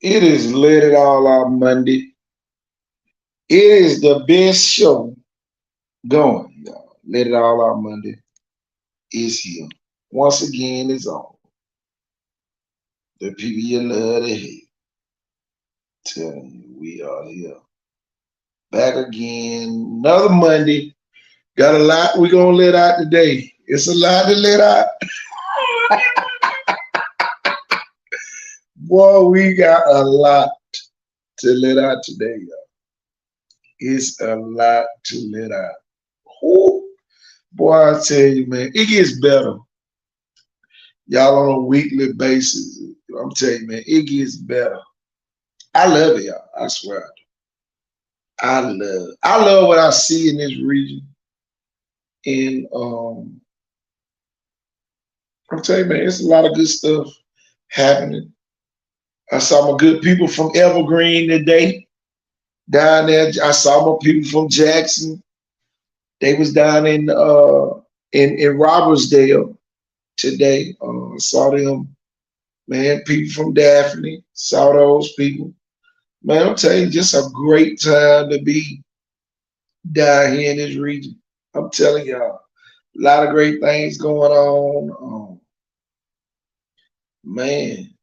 It is Let It All Out Monday. It is the best show going, y'all. Let It All Out Monday is here. Once again, it's on. The people you love to hate. Telling you, we are here. Back again. Another Monday. Got a lot we gonna let out today. It's a lot to let out. Boy, we got a lot to let out today, y'all. It's a lot to let out. Whew. Boy, I tell you, man, it gets better. Y'all on a weekly basis. I'm telling you, man, it gets better. I love it, y'all. I swear. I love what I see in this region. And I'm telling you, man, it's a lot of good stuff happening. I saw my good people from Evergreen today down there. I saw my people from Jackson. They was down in Robertsdale today. Saw them, man. People from Daphne. Saw those people. Man, I'm telling you, just a great time to be down here in this region. I'm telling y'all, a lot of great things going on. Man,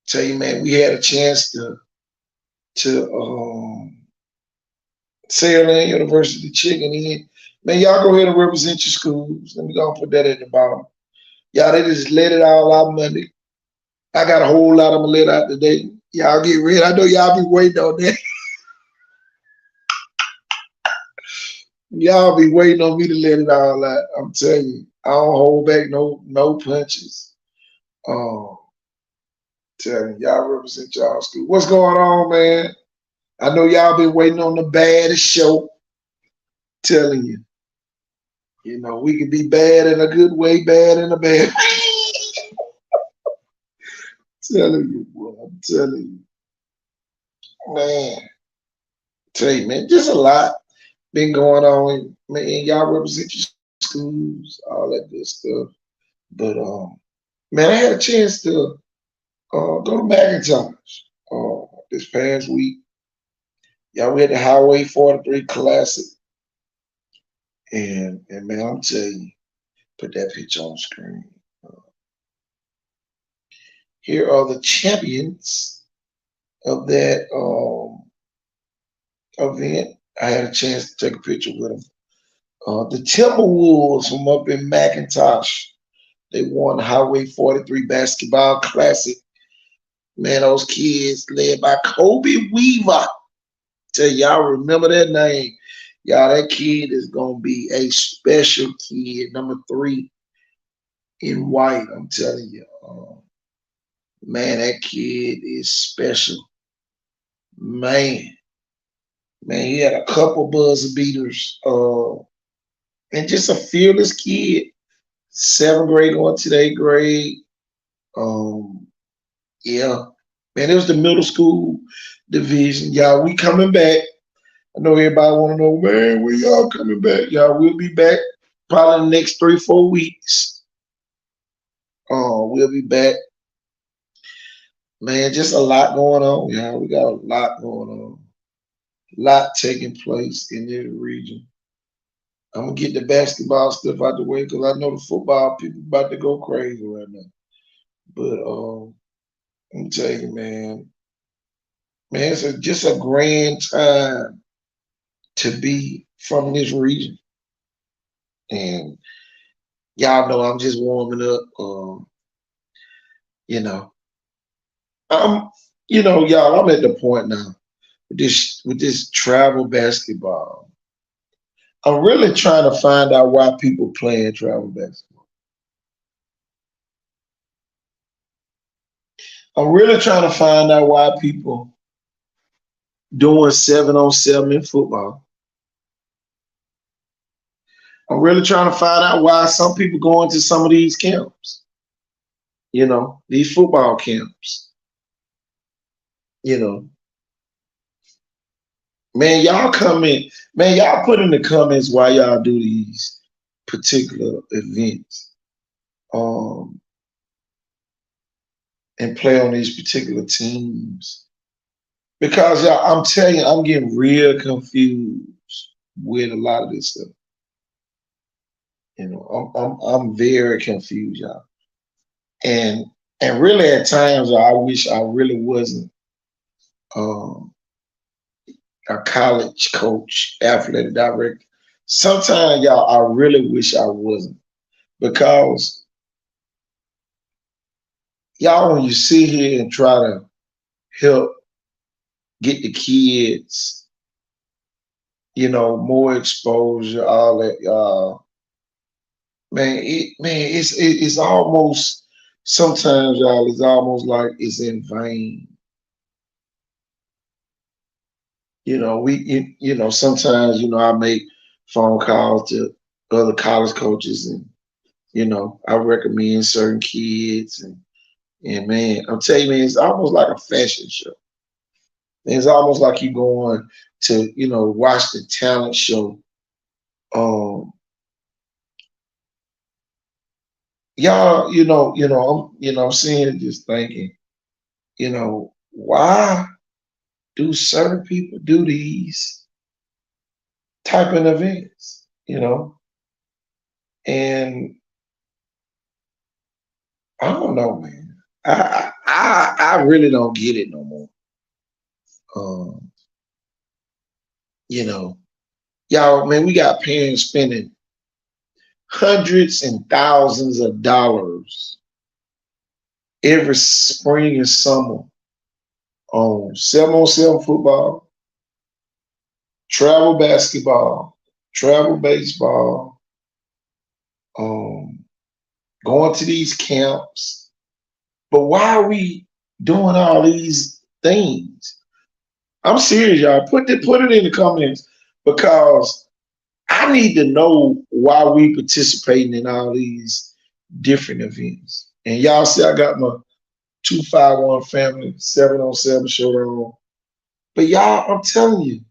tell you, man, we had a chance to sail in University Chicken in. Man, y'all go ahead and represent your schools. Let me go and put that at the bottom. Y'all, they just let it all out Monday. I got a whole lot of them let out today. Y'all get ready. I know y'all be waiting on that. Y'all be waiting on me to let it all out. I'm telling you, I don't hold back no punches. Um, telling you, y'all represent y'all school. What's going on, man? I know y'all been waiting on the baddest show. Telling you, we can be bad in a good way, bad in a bad. Telling you, boy, I'm telling you, man. Tell you, man, just a lot been going on. Man, y'all represent your schools, all that good stuff. But man, I had a chance to go to McIntosh this past week. Y'all, we had the Highway 43 Classic. And man, I'm telling you, put that picture on the screen. Here are the champions of that event. I had a chance to take a picture with them. The Timberwolves from up in McIntosh, they won the Highway 43 basketball classic. Man, those kids led by Kobe Weaver. Tell y'all remember that name. Y'all, that kid is gonna be a special kid. Number 3 in white. I'm telling you. Man, that kid is special. Man, man, he had a couple buzzer beaters. And just a fearless kid. 7th grade going to the 8th grade. Um, yeah. Man, it was the middle school division. Y'all, we coming back. I know everybody want to know, man, we y'all coming back. Y'all, we'll be back probably in the next 3-4 weeks. We'll be back. Man, just a lot going on, y'all. We got a lot going on. A lot taking place in this region. I'm gonna get the basketball stuff out the way because I know the football people about to go crazy right now. But I'm telling you, man, it's just a grand time to be from this region. And y'all know I'm just warming up. You know, I'm, y'all, I'm at the point now with this travel basketball. I'm really trying to find out why people playing travel basketball. I'm really trying to find out why people doing 7-on-7 in football. I'm really trying to find out why some people going to some of these camps. These football camps. You know, man, y'all comment. Man, y'all put in the comments why y'all do these particular events. And play on these particular teams. Because y'all, I'm telling you, I'm getting real confused with a lot of this stuff. I'm very confused, y'all. And really at times I wish I really wasn't um, a college coach, athletic director. Sometimes, y'all, I really wish I wasn't because y'all, when you sit here and try to help get the kids, more exposure, all that, man, it's almost sometimes, y'all, it's almost like it's in vain. Sometimes, I make phone calls to other college coaches and, I recommend certain kids and man, I'm telling you, man, it's almost like a fashion show. It's almost like you going to, watch the talent show. Y'all, I'm seeing just thinking, why do certain people do these type of events, And I don't know, man. I really don't get it no more. Um, y'all, man, we got parents spending hundreds and thousands of dollars every spring and summer on 7-on-7 football, travel basketball, travel baseball, going to these camps. But why are we doing all these things? I'm serious, y'all. Put it in the comments because I need to know why we participating in all these different events. And y'all see, I got my 251 family 7-on-7 showdown. But y'all, I'm telling you,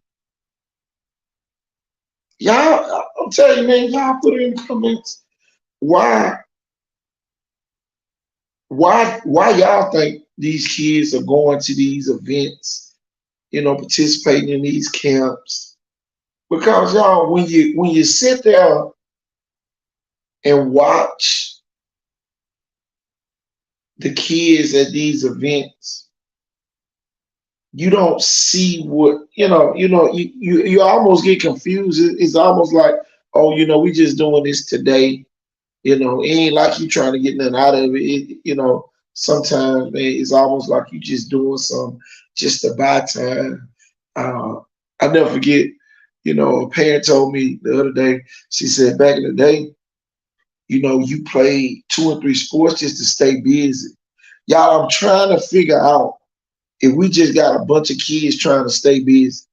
man, y'all put it in the comments why y'all think these kids are going to these events, participating in these camps? Because y'all, when you sit there and watch the kids at these events you don't see what you almost get confused. It's almost like, oh, we just doing this today. It ain't like you trying to get nothing out of it. Sometimes, man, it's almost like you just doing some just to buy time. Uh, I never forget, a parent told me the other day, she said back in the day, you played 2 or 3 sports just to stay busy. Y'all, I'm trying to figure out if we just got a bunch of kids trying to stay busy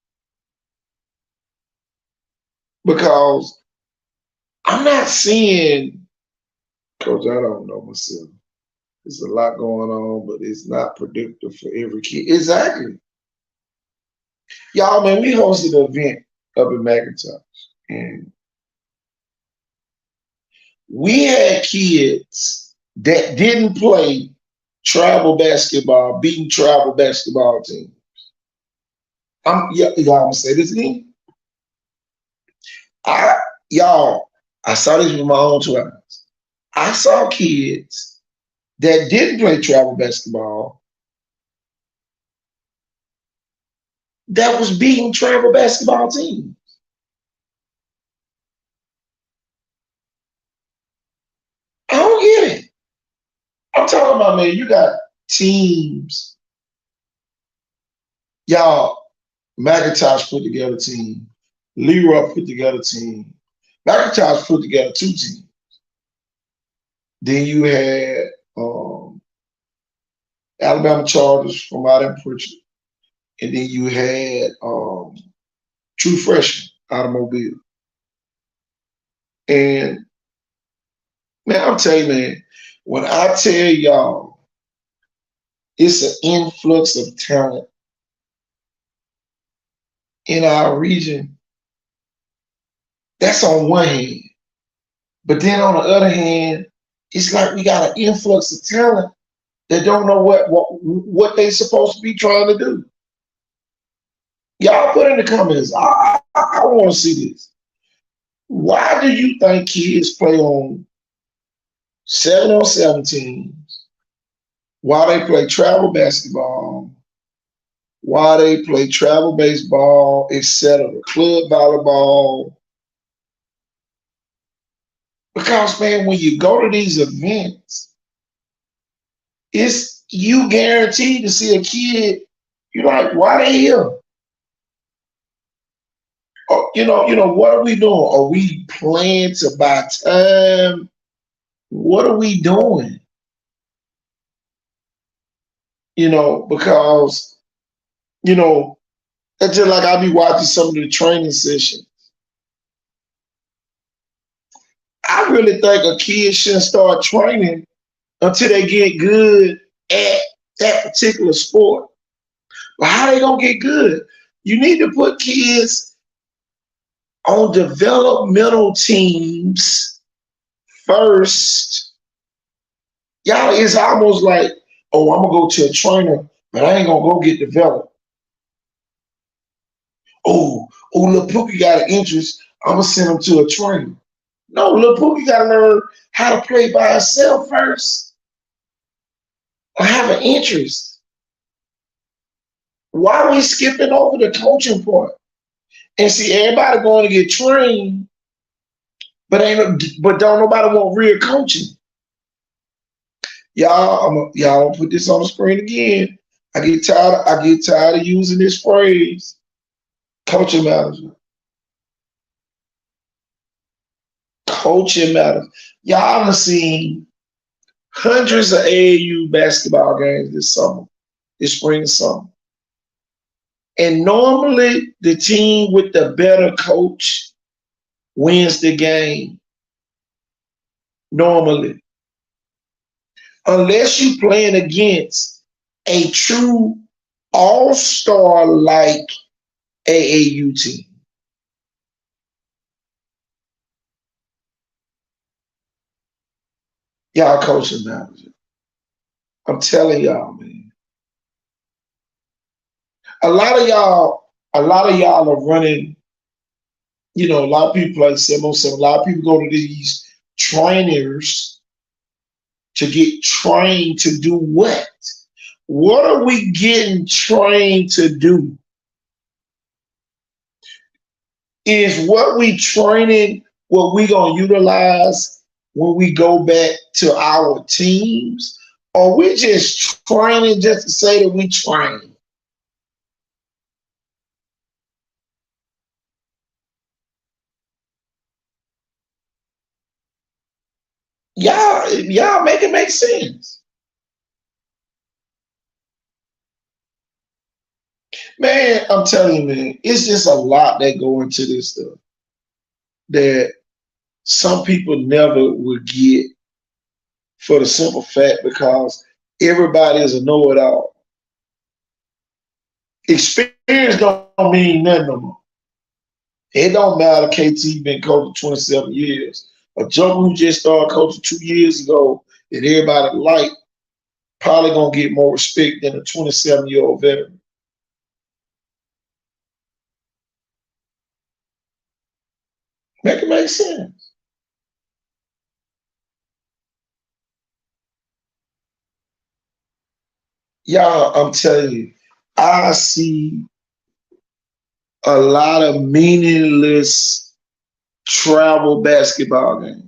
because I'm not seeing, Coach, I don't know myself. There's a lot going on, but it's not predictive for every kid. Exactly. Y'all, man, we hosted an event up in McIntosh, and we had kids that didn't play travel basketball, beating travel basketball team. Y'all, I'm gonna say this again. I y'all, I saw this with my own 2 eyes. I saw kids that didn't play travel basketball that was beating travel basketball teams. I don't get it. I'm talking about, man, you got teams. Y'all, McIntosh put together a team. Leroy put together a team. McIntosh put together 2 teams. Then you had Alabama Chargers from out in Pritchard. And then you had True Freshman out of Mobile. And man, I'm telling you, man, when I tell y'all it's an influx of talent in our region, that's on one hand. But then on the other hand, it's like we got an influx of talent that don't know what they supposed to be trying to do. Y'all put in the comments. I want to see this. Why do you think kids play on 7-on-7 teams? Why they play travel basketball? Why they play travel baseball, etc., club volleyball? Because, man, when you go to these events, it's you guaranteed to see a kid. You're like, why they here? Oh, what are we doing? Are we playing to buy time? What are we doing? Because that's just like I'll be watching some of the training sessions. I really think a kid shouldn't start training until they get good at that particular sport. But how they gonna get good? You need to put kids on developmental teams first. Y'all, it's almost like, oh, I'm gonna go to a trainer, but I ain't gonna go get developed. Oh, Lil Pookie got an interest. I'm gonna send him to a trainer. No, Lil Pookie gotta learn how to play by himself first. Or have an interest. Why are we skipping over the coaching part? And see, everybody going to get trained, but don't nobody want real coaching. Y'all put this on the screen again. I get tired of using this phrase, coaching matters. Coaching matters. Y'all have seen hundreds of AAU basketball games this spring and summer. And normally the team with the better coach wins the game. Normally. Unless you're playing against a true all-star like AAU team. Y'all coaching matters. I'm telling y'all, man. A lot of y'all are running, a lot of people play 7-on-7. A lot of people go to these trainers to get trained to do what? What are we getting trained to do? Is what we training what we gonna utilize when we go back to our teams? Or we just training just to say that we train? Y'all make it make sense. Man, I'm telling you, man, it's just a lot that go into this stuff that some people never would get for the simple fact because everybody is a know-it-all. Experience don't mean nothing no more. It don't matter KT been coaching 27 years. A joker who just started coaching 2 years ago that everybody like probably gonna get more respect than a 27-year-old veteran. Make it make sense. Y'all, I'm telling you, I see a lot of meaningless travel basketball games.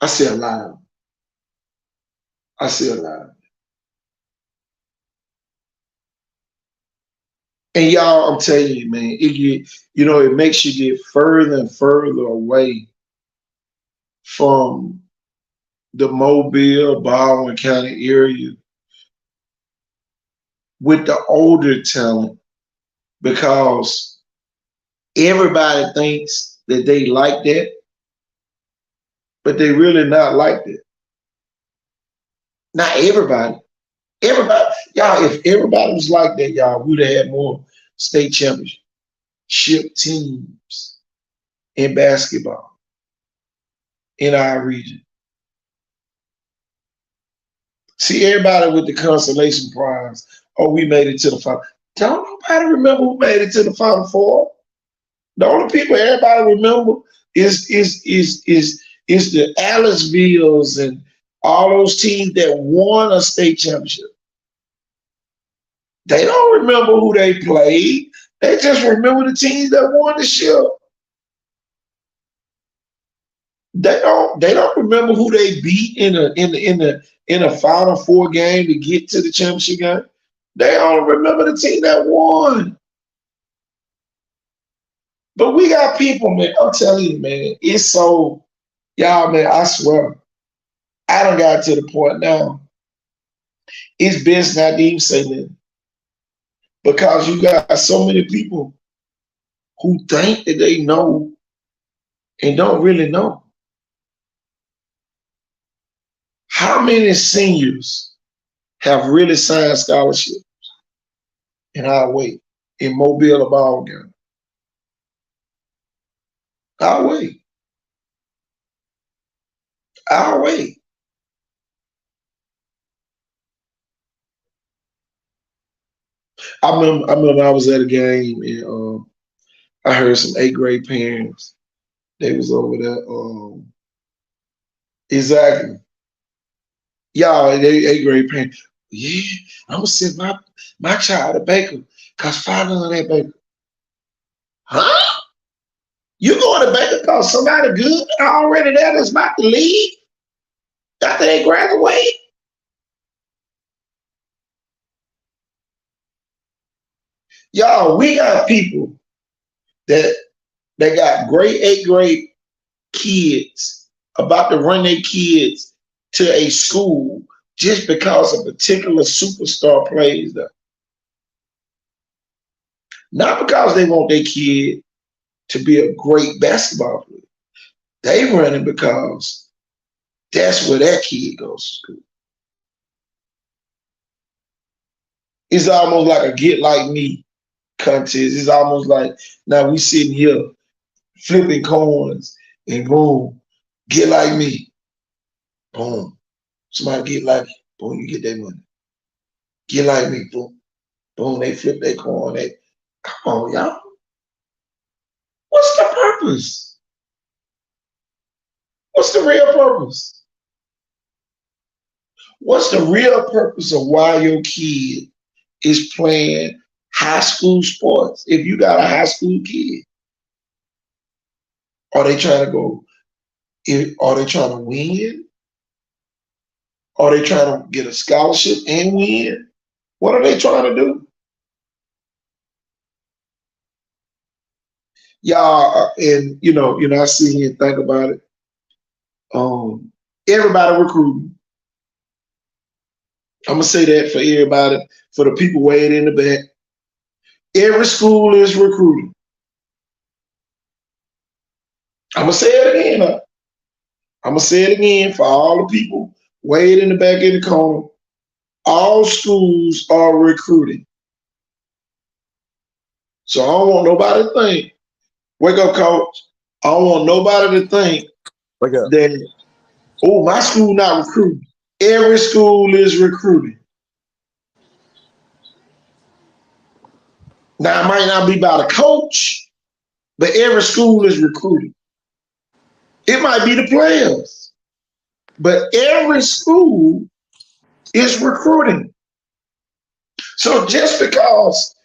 I see a lot of them. I see a lot of them. And y'all, I'm telling you, man, it makes you get further and further away from the Mobile, Baldwin County area with the older talent because everybody thinks that they like that, but they really not like that. Not everybody. Everybody, y'all, if everybody was like that, y'all, we'd have had more state championship teams in basketball in our region. See, everybody with the consolation prize, oh, we made it to the final. Don't nobody remember who made it to the final four. The only people everybody remember is the Aliceville's and all those teams that won a state championship. They don't remember who they played. They just remember the teams that won the ship. They don't remember who they beat in a Final Four game to get to the championship game. They only remember the team that won. But we got people, man. I'm telling you, man. It's so y'all, man. I swear, I don't got to the point now. It's best not to even say nothing because you got so many people who think that they know and don't really know. How many seniors have really signed scholarships in our way in Mobile or ball game? Our way. Our way. I remember I was at a game and I heard some eighth grade parents. They was over there. Exactly. Y'all, they eighth grade parents. Yeah, I'm gonna send my child to Baker because father that Baker. Huh? You going to Baker because somebody good already there that's about to leave after they graduate? Y'all, we got people that got great eighth grade kids about to run their kids to a school just because a particular superstar plays there. Not because they want their kid to be a great basketball player. They running because that's where that kid goes to school. It's almost like a get like me contest. It's almost like now we sitting here flipping coins and boom, get like me. Boom. Somebody get like you. Boom, you get that money. Get like me. Boom. Boom, they flip their coin. Come on, y'all. What's the purpose? What's the real purpose? What's the real purpose of why your kid is playing high school sports? If you got a high school kid, are they trying to go? Are they trying to win? Are they trying to get a scholarship and win? What are they trying to do? Y'all, and I sit here and think about it. Everybody recruiting. I'm gonna say that for everybody, for the people way in the back. Every school is recruiting. I'm gonna say it again. I'm gonna say it again for all the people way in the back in the corner. All schools are recruiting. So I don't want nobody to think, wake up, coach. I don't want nobody to think that, oh, my school not recruiting. Every school is recruiting. Now, it might not be by the coach, but every school is recruiting. It might be the players, but every school is recruiting. So just because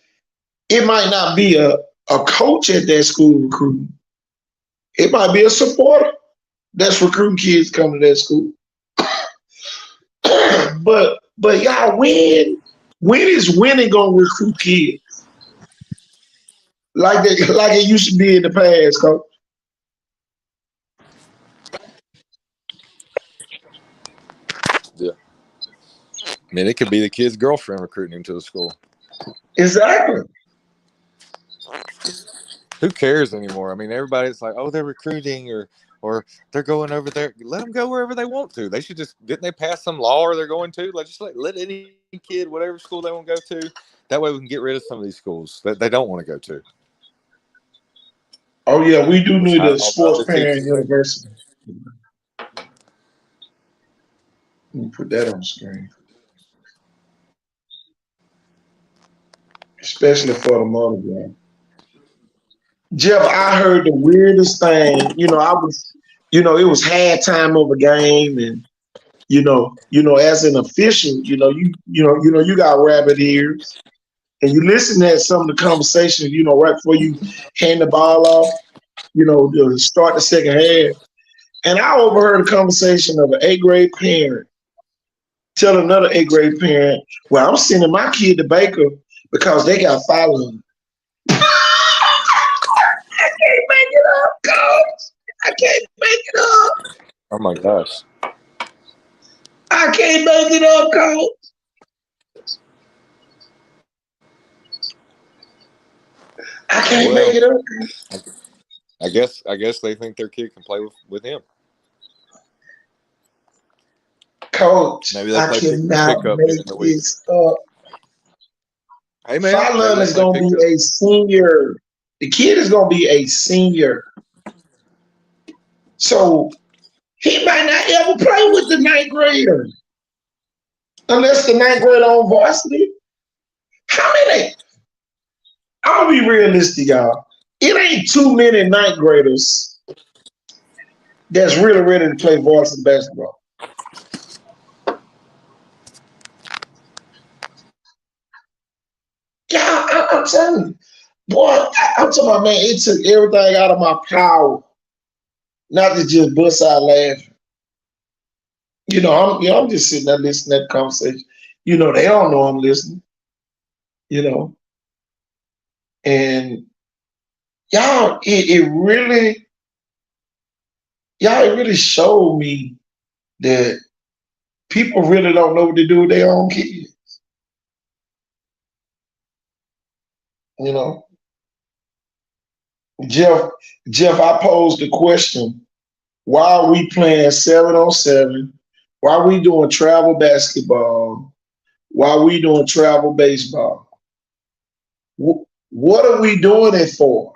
it might not be a coach at that school recruiting, it might be a supporter that's recruiting kids coming to that school. but y'all, when is winning gonna recruit kids? Like it used to be in the past, coach. Yeah. I mean, it could be the kid's girlfriend recruiting him to the school. Exactly. Who cares anymore? I mean, everybody's like, oh, they're recruiting or they're going over there. Let them go wherever they want to. They should just, didn't they pass some law or they're going to? Like, just let any kid, whatever school they want to go to. That way we can get rid of some of these schools that they don't want to go to. Oh, yeah, we do Just need hire a all the sports other parent teachers there. university. Let me put that on the screen. Especially for the mother game. Jeff, I heard the weirdest thing. It was halftime of a game, and as an official, you got rabbit ears, and you listen to some of the conversations, right before you hand the ball off, to start the second half. And I overheard a conversation of an 8th grade parent tell another 8th grade parent, "Well, I'm sending my kid to Baker because they got following." I can't make it up, coach. I can't make it up. Oh my gosh. I can't make it up, coach. I can't make it up. I guess they think their kid can play with him. Coach, Maybe they I play cannot pickup make in the week. this up. Hey man, Fallon is going to be a senior. The kid is going to be a senior. So he might not ever play with the 9th grader. Unless the 9th grader on varsity. How many? I'll be realistic, y'all. It ain't too many 9th graders that's really ready to play varsity basketball. Yeah, I'm telling you. Boy, I'm talking about, man, it took everything out of my power not to just bust out laughing. I'm just sitting there listening to that conversation. They don't know I'm listening. And y'all, it really showed me that people really don't know what to do with their own kids. Jeff, I posed the question, why are we playing 7-on-7? Why are we doing travel basketball? Why are we doing travel baseball? What are we doing it for?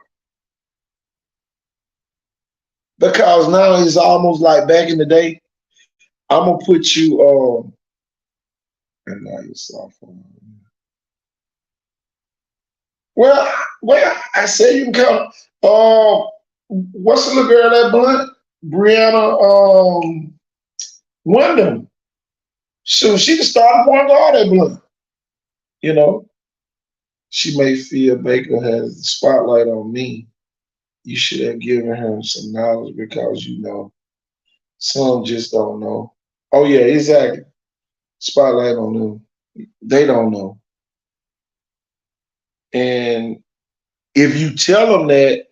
Because now it's almost like back in the day. I'm gonna put you and now your cell phone. Well, I say you can count. What's the little girl that blunt? Brianna Wyndham. So she can start point guard at Blunt. You know, she may feel Baker has the spotlight on me. You should have given her some knowledge because you know some just don't know. Oh yeah, exactly. Spotlight on them. They don't know. And if you tell them that,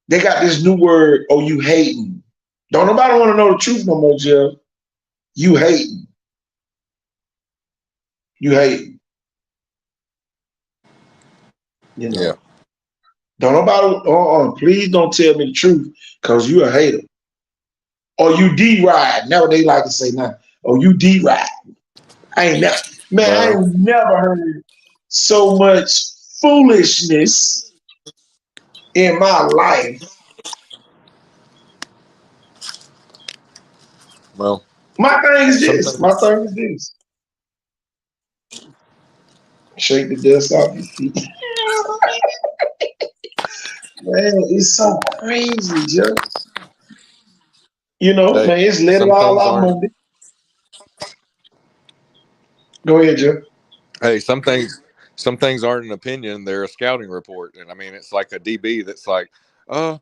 they got this new word, oh, you hating. Don't nobody want to know the truth no more, Jeff. You hating. You hating. You Yeah. know. Don't nobody, please don't tell me the truth because you a hater. Or you D-ride. Now they like to say now. Oh, you D-ride. I ain't never, man, I Well, ain't never heard so much foolishness in my life. well, My thing is this. My sometimes, thing is this. Shake the dust off your feet. Man, it's so crazy, Jeff. You know, hey, man, it's let it some all things out aren't. Monday. Go ahead, Jeff. Hey, some things aren't an opinion; they're a scouting report. And I mean, it's like a DB that's like, "Oh,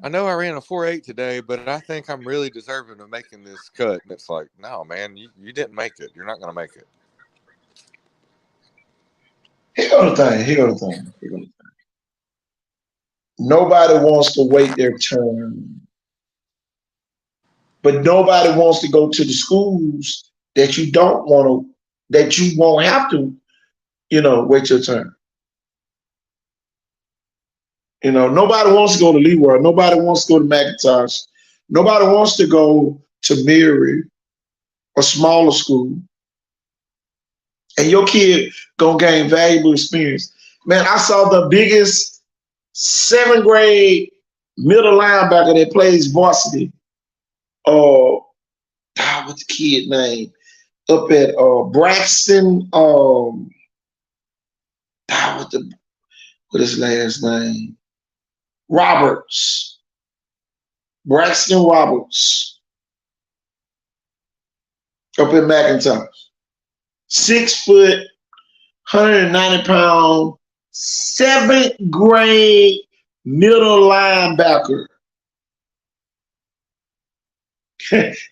I know I ran a 4.8 today, but I think I'm really deserving of making this cut." And it's like, no, man, you didn't make it. You're not going to make it. Here go the thing. Here go the thing. Here go the thing. Nobody wants to wait their turn, but nobody wants to go to the schools that you don't want to, that you won't have to, wait your turn. Nobody wants to go to Leeward. Nobody wants to go to McIntosh. Nobody wants to go to Mary, a smaller school, and your kid gonna gain valuable experience. Man, I saw the biggest 7th grade middle linebacker that plays varsity. What's the kid name? Up at Braxton. What his last name? Roberts. Braxton Roberts. Up in McIntosh. 6 foot, 190 pound, 7th grade middle linebacker.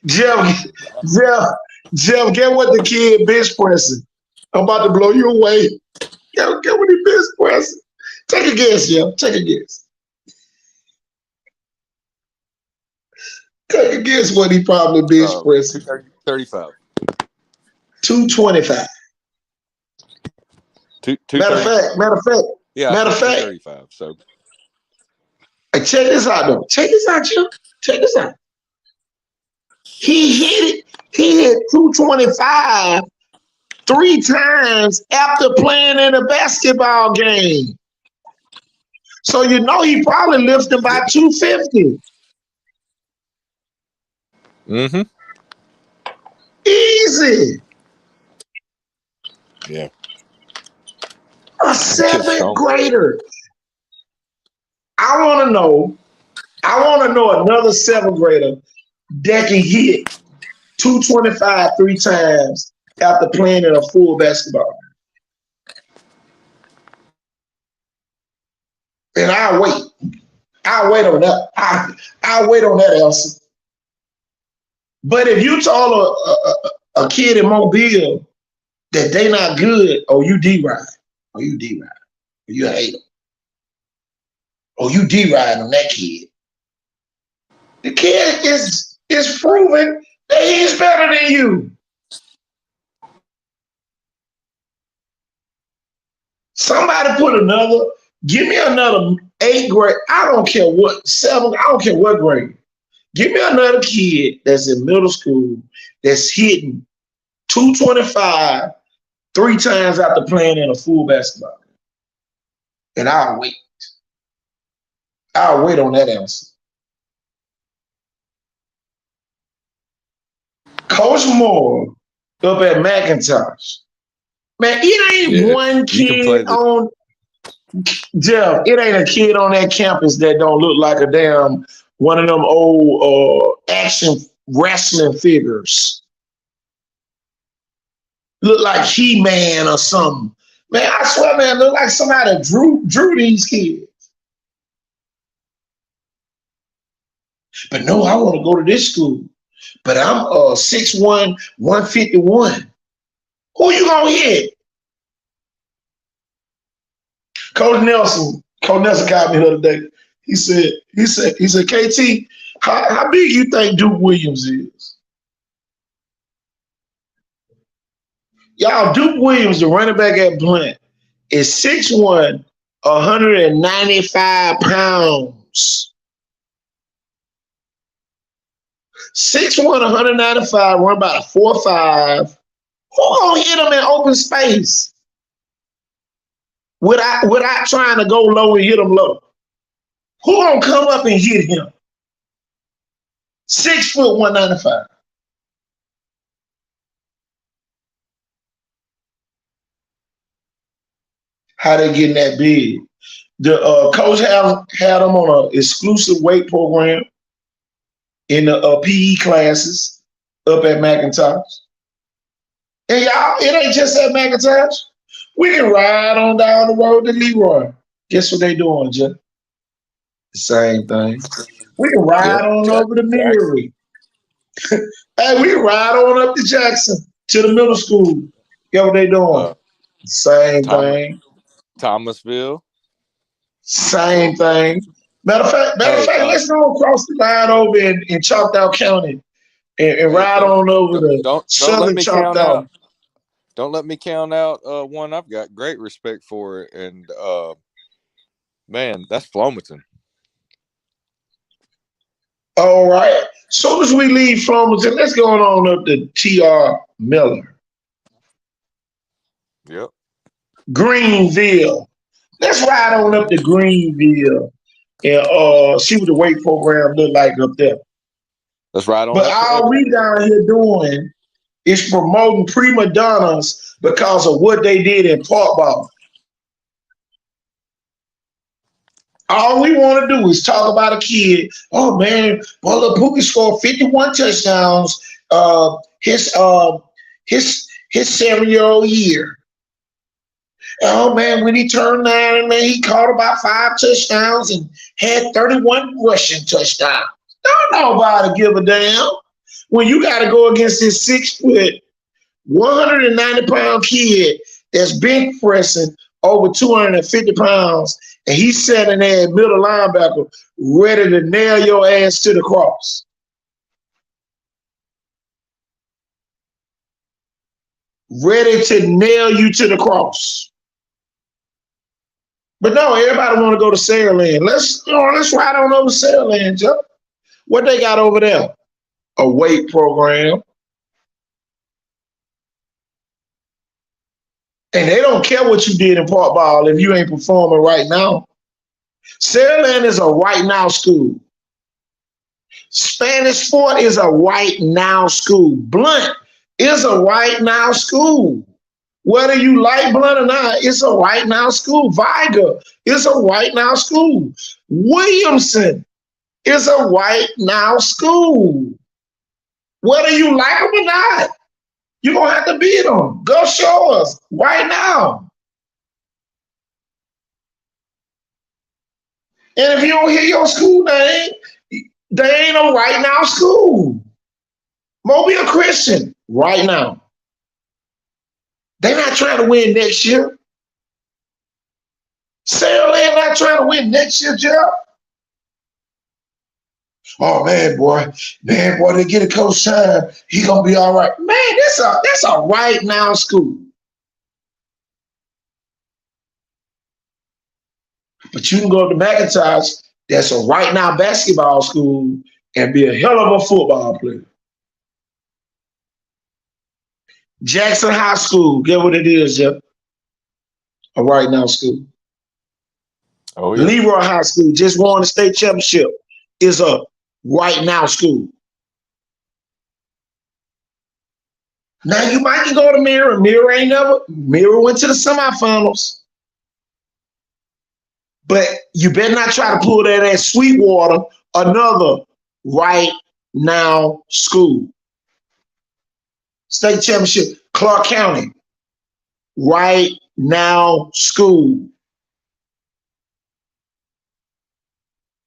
Jeff, get what the kid bench pressing. I'm about to blow you away. Get what he bench pressing. Take a guess, Jeff. Take a guess. Take a guess what he probably bench pressing. 235. 225. Matter of fact. Yeah, Matter of fact. 235. So, hey, check this out, though. Check this out, Jeff. Check this out. He hit it. He hit 225 3 times after playing in a basketball game. So he probably lifted about 250. mm-hmm. Easy. Yeah. A 7th grader. I want to know another 7th grader that can hit 225 3 times after playing in a full basketball game. And I'll wait. I'll wait on that. I'll wait on that answer. But if you told a kid in Mobile that they not good, you D-ride. You D-ride. You hate them. You D-ride on that kid. The kid is proven that he's better than you. Somebody give me another 8th grade. I don't care what, 7, I don't care what grade. Give me another kid that's in middle school that's hitting 225 3 times after playing in a full basketball game. And I'll wait. I'll wait on that answer. Coach Moore up at McIntosh. Man, it ain't one kid on Jeff. It ain't a kid on that campus that don't look like a damn one of them old action wrestling figures. Look like He-Man or something. Man, I swear, man, look like somebody drew these kids. But no, I want to go to this school. But I'm 6'1", 151. Who you gonna hit? Coach Nelson called me the other day. He said, KT, how big you think Duke Williams is? Y'all, Duke Williams, the running back at Blunt, is 6'1", 195 pounds. 6'1", 195, run about a 4.5. Who gonna hit him in open space without trying to go low and hit him low? Who gonna come up and hit him? 6 foot 195. How they getting that big? The coach had them on an exclusive weight program in the PE classes up at McIntosh. And y'all, it ain't just at McIntosh. We can ride on down the road to Leroy. Guess what they doing, Jeff? The same thing. We can ride on over to Mary. Hey, we can ride on up to Jackson to the middle school. Guess what they doing? Same thing. Thomasville. Same thing. Matter of fact, let's go across the line over in Choctaw County and ride on over to Southern Choctaw. Don't let me count out one I've got great respect for, and man, that's Flomaton. All right. Soon as we leave Flomaton, let's go on up to T.R. Miller. Yep. Greenville. Let's ride on up to Greenville and see what the weight program look like up there. Let's ride on. But all we down here doing is promoting prima donnas because of what they did in park ball. All we want to do is talk about a kid. Oh man, well, Pookie scored 51 touchdowns his 7-year-old year. Oh man, when he turned 9, man, he caught about 5 touchdowns and had 31 rushing touchdowns. Don't nobody give a damn when you got to go against this 6 foot, 190 pound kid that's bench pressing over 250 pounds, and he's sitting there at middle linebacker, ready to nail your ass to the cross. Ready to nail you to the cross. But no, everybody want to go to Saraland. Let's ride on over to Saraland, Joe. What they got over there? A weight program. And they don't care what you did in park ball if you ain't performing right now. Saraland is a right now school. Spanish Fort is a right now school. Blunt is a right now school. Whether you like Blunt or not, it's a right now school. Viger is a right now school. Williamson is a right now school. Whether you like them or not, you're going to have to beat them. Go show us right now. And if you don't hear your school name, they ain't a right now school. Mobile Christian, right now. They're not trying to win next year. Saraland not trying to win next year, Jeff. Oh man, boy, they get a coach time, he gonna be all right. Man, that's a right now school. But you can go to McIntosh, that's a right now basketball school, and be a hell of a football player. Jackson High School, get what it is, Jeff. A right now school. Oh, yeah. Leroy High School just won the state championship. Is a right now school. Now you might can go to Mirror. Mirror went to the semifinals. But you better not try to pull that at Sweetwater, another right now school. State championship, Clark County. Right now school.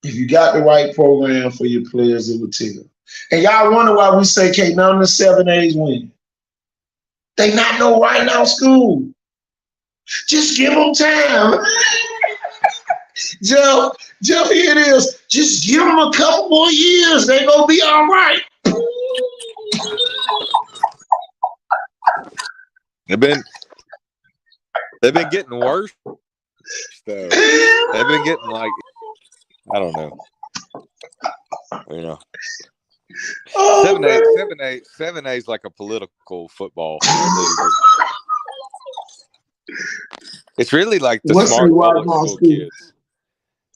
If you got the right program for your players, it will tell. And y'all wonder why we say can't none of the 7A's win. They not no right now school. Just give them time. Jeff, here it is. Just give them a couple more years. They gonna be all right. They've been getting worse. Though. They've been getting like, I don't know. You know. Oh, 7A is like a political football. It's really like the smart public school kids.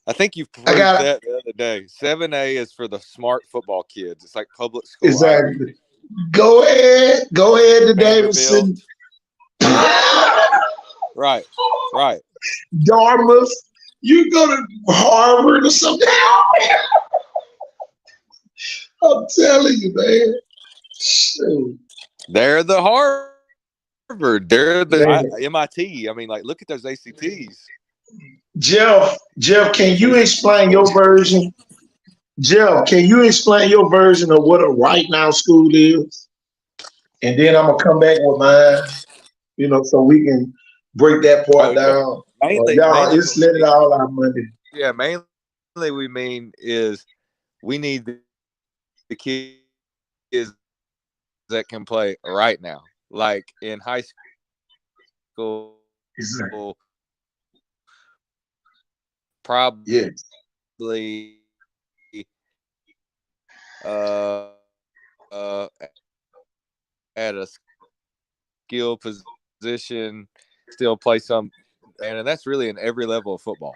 I think you proved that the other day. 7A is for the smart football kids. It's like public school. Exactly. Go ahead to Davidson. Right. Dartmouth. You go to Harvard or something. I'm telling you, man. Shoot. They're the Harvard. They're the MIT. I mean, like, look at those ACTs. Jeff, can you explain your version? Jeff, can you explain your version of what a right now school is? And then I'm gonna come back with mine, so we can break that part down. Mainly, just let it all out Monday. Yeah, mainly we mean is we need the kids that can play right now, like in high school. Exactly. Probably at a skill position, still play some, and that's really in every level of football.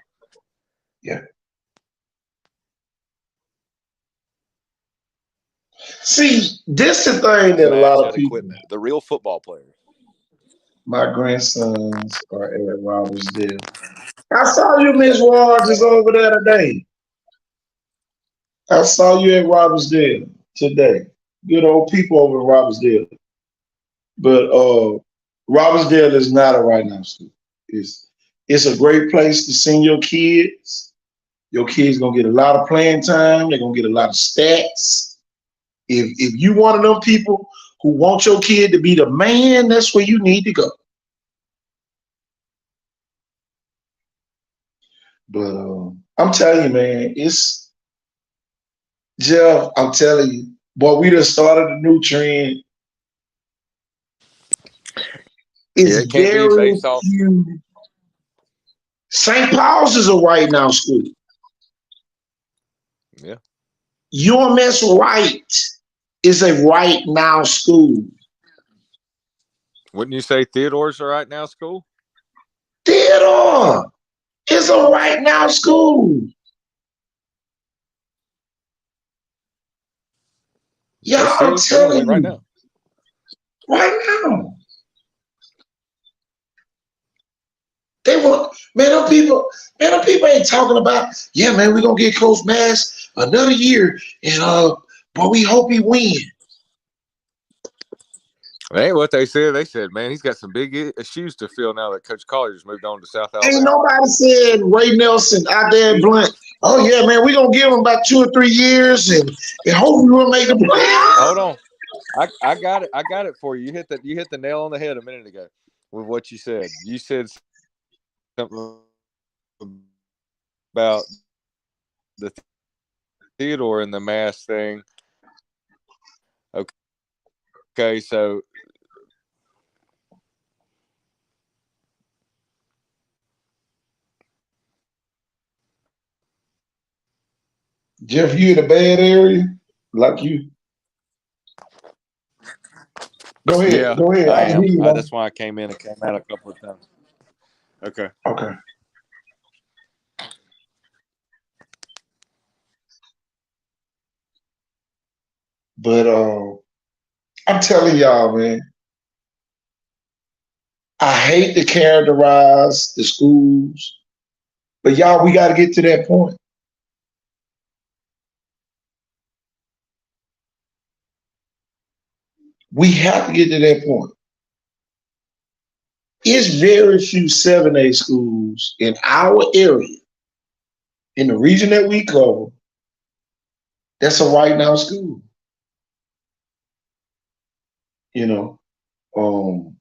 Yeah. See, this is the thing that a lot of people, the real football players. My grandsons are at Robertsdale. I saw you, Miss Rogers, over there today. I saw you at Robertsdale today. Good old people over at Robertsdale. But Robertsdale is not a right now school. It's a great place to send your kids. Your kids gonna get a lot of playing time. They're gonna get a lot of stats. If you one of them people who want your kid to be the man, that's where you need to go. But I'm telling you, man, Jeff, I'm telling you, boy, we just started a new trend. It's very few. St. Paul's is a right now school. Yeah. UMS Wright is a right now school. Wouldn't you say Theodore's a right now school? Theodore is a right now school. Yeah, I'm telling you. Right now. Right now. They want, them people ain't talking about, yeah, man, we're gonna get Coach Bass another year, and but we hope he wins. That ain't what they said. They said, man, he's got some big shoes to fill now that Coach Colliers moved on to South Alabama. Ain't nobody said Ray Nelson out there in Blunt, oh yeah, man, we're gonna give him about 2 or 3 years and hopefully we'll make a play. Hold on. I got it. I got it for you. You hit the nail on the head a minute ago with what you said. You said something about the Theodore and the mask thing. Okay, so Jeff, you in a bad area? Like you? Go ahead. Yeah, go ahead. I am. That's why I came in and came out a couple of times. Okay. But I'm telling y'all, man, I hate to characterize the schools, but y'all, we got to get to that point. We have to get to that point. It's very few 7A schools in our area, in the region that we cover, that's a right now school. You know, um,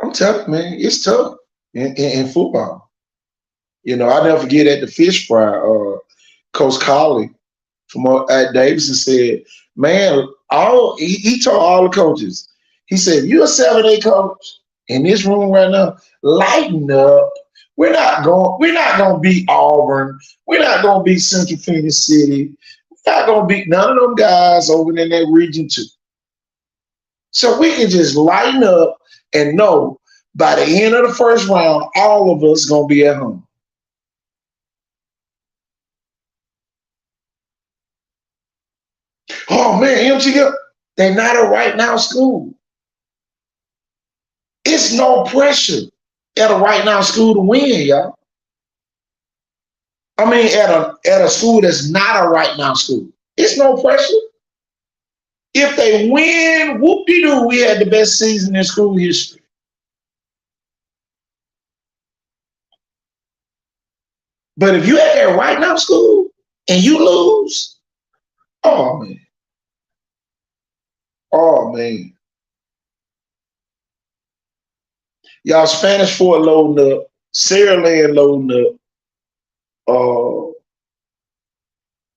I'm telling you, man, it's tough in football. I never forget at the fish fry, Coach Colley from at Davidson said, man, he told all the coaches, he said, you're a 7A coach in this room right now, lighten up. We're not gonna beat Auburn. We're not gonna beat Central Phoenix City. We're not gonna beat none of them guys over in that region too. So we can just lighten up and know by the end of the first round, all of us gonna be at home. Oh man, MTL, they're not a right now school. It's no pressure at a right now school to win, y'all. I mean, at a school that's not a right now school, it's no pressure. If they win, whoop-de-doo, we had the best season in school history. But if you at that right now school and you lose, oh man. Oh man. Y'all Spanish Fort loading up, Saraland loading up.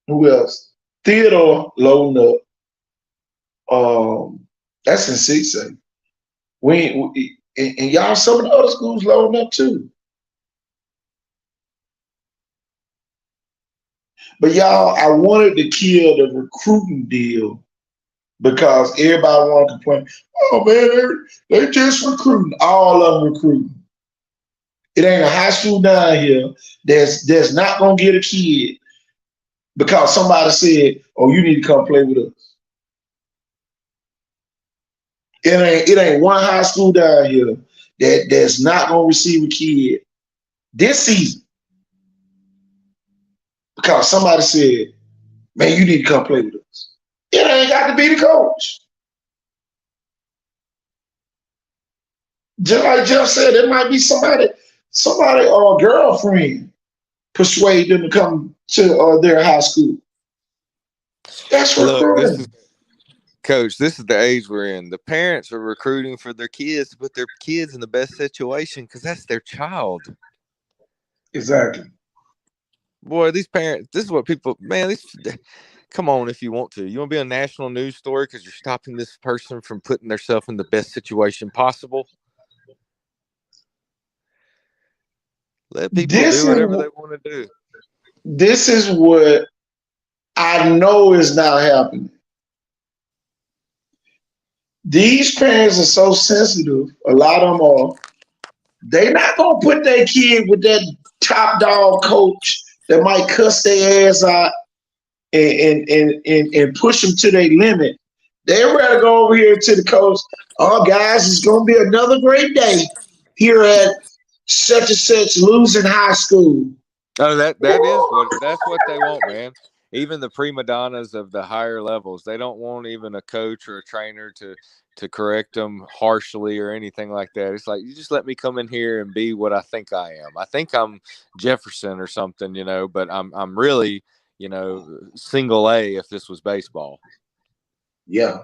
Who else? Theodore loading up. That's in 6A. And y'all, some of the other schools loading up too. But y'all, I wanted to kill the recruiting deal because everybody want to complain. Oh man, they just recruiting. All of them recruiting. It ain't a high school down here that's not gonna get a kid because somebody said, "Oh, you need to come play with us." It ain't one high school down here that's not gonna receive a kid this season because somebody said, "Man, you need to come play with us." It ain't got to be the coach. Just like Jeff said, it might be somebody or a girlfriend persuade them to come to their high school. That's recruiting. Coach, this is the age we're in. The parents are recruiting for their kids to put their kids in the best situation because that's their child. Exactly. Boy, these parents, this is what people, man, come on if you want to. You want to be a national news story because you're stopping this person from putting themselves in the best situation possible? Let people do whatever they want to do. This is what I know is not happening. These parents are so sensitive. A lot of them are. They're not gonna put their kid with that top dog coach that might cuss their ass out and push them to their limit. They'd rather go over here to the coach. Oh, guys, it's gonna be another great day here at such and such losing high school. Oh, that's what they want, man. Even the prima donnas of the higher levels, they don't want even a coach or a trainer to correct them harshly or anything like that. It's like, you just let me come in here and be what I think I am. I think I'm Jefferson or something, but I'm really, single A if this was baseball. Yeah.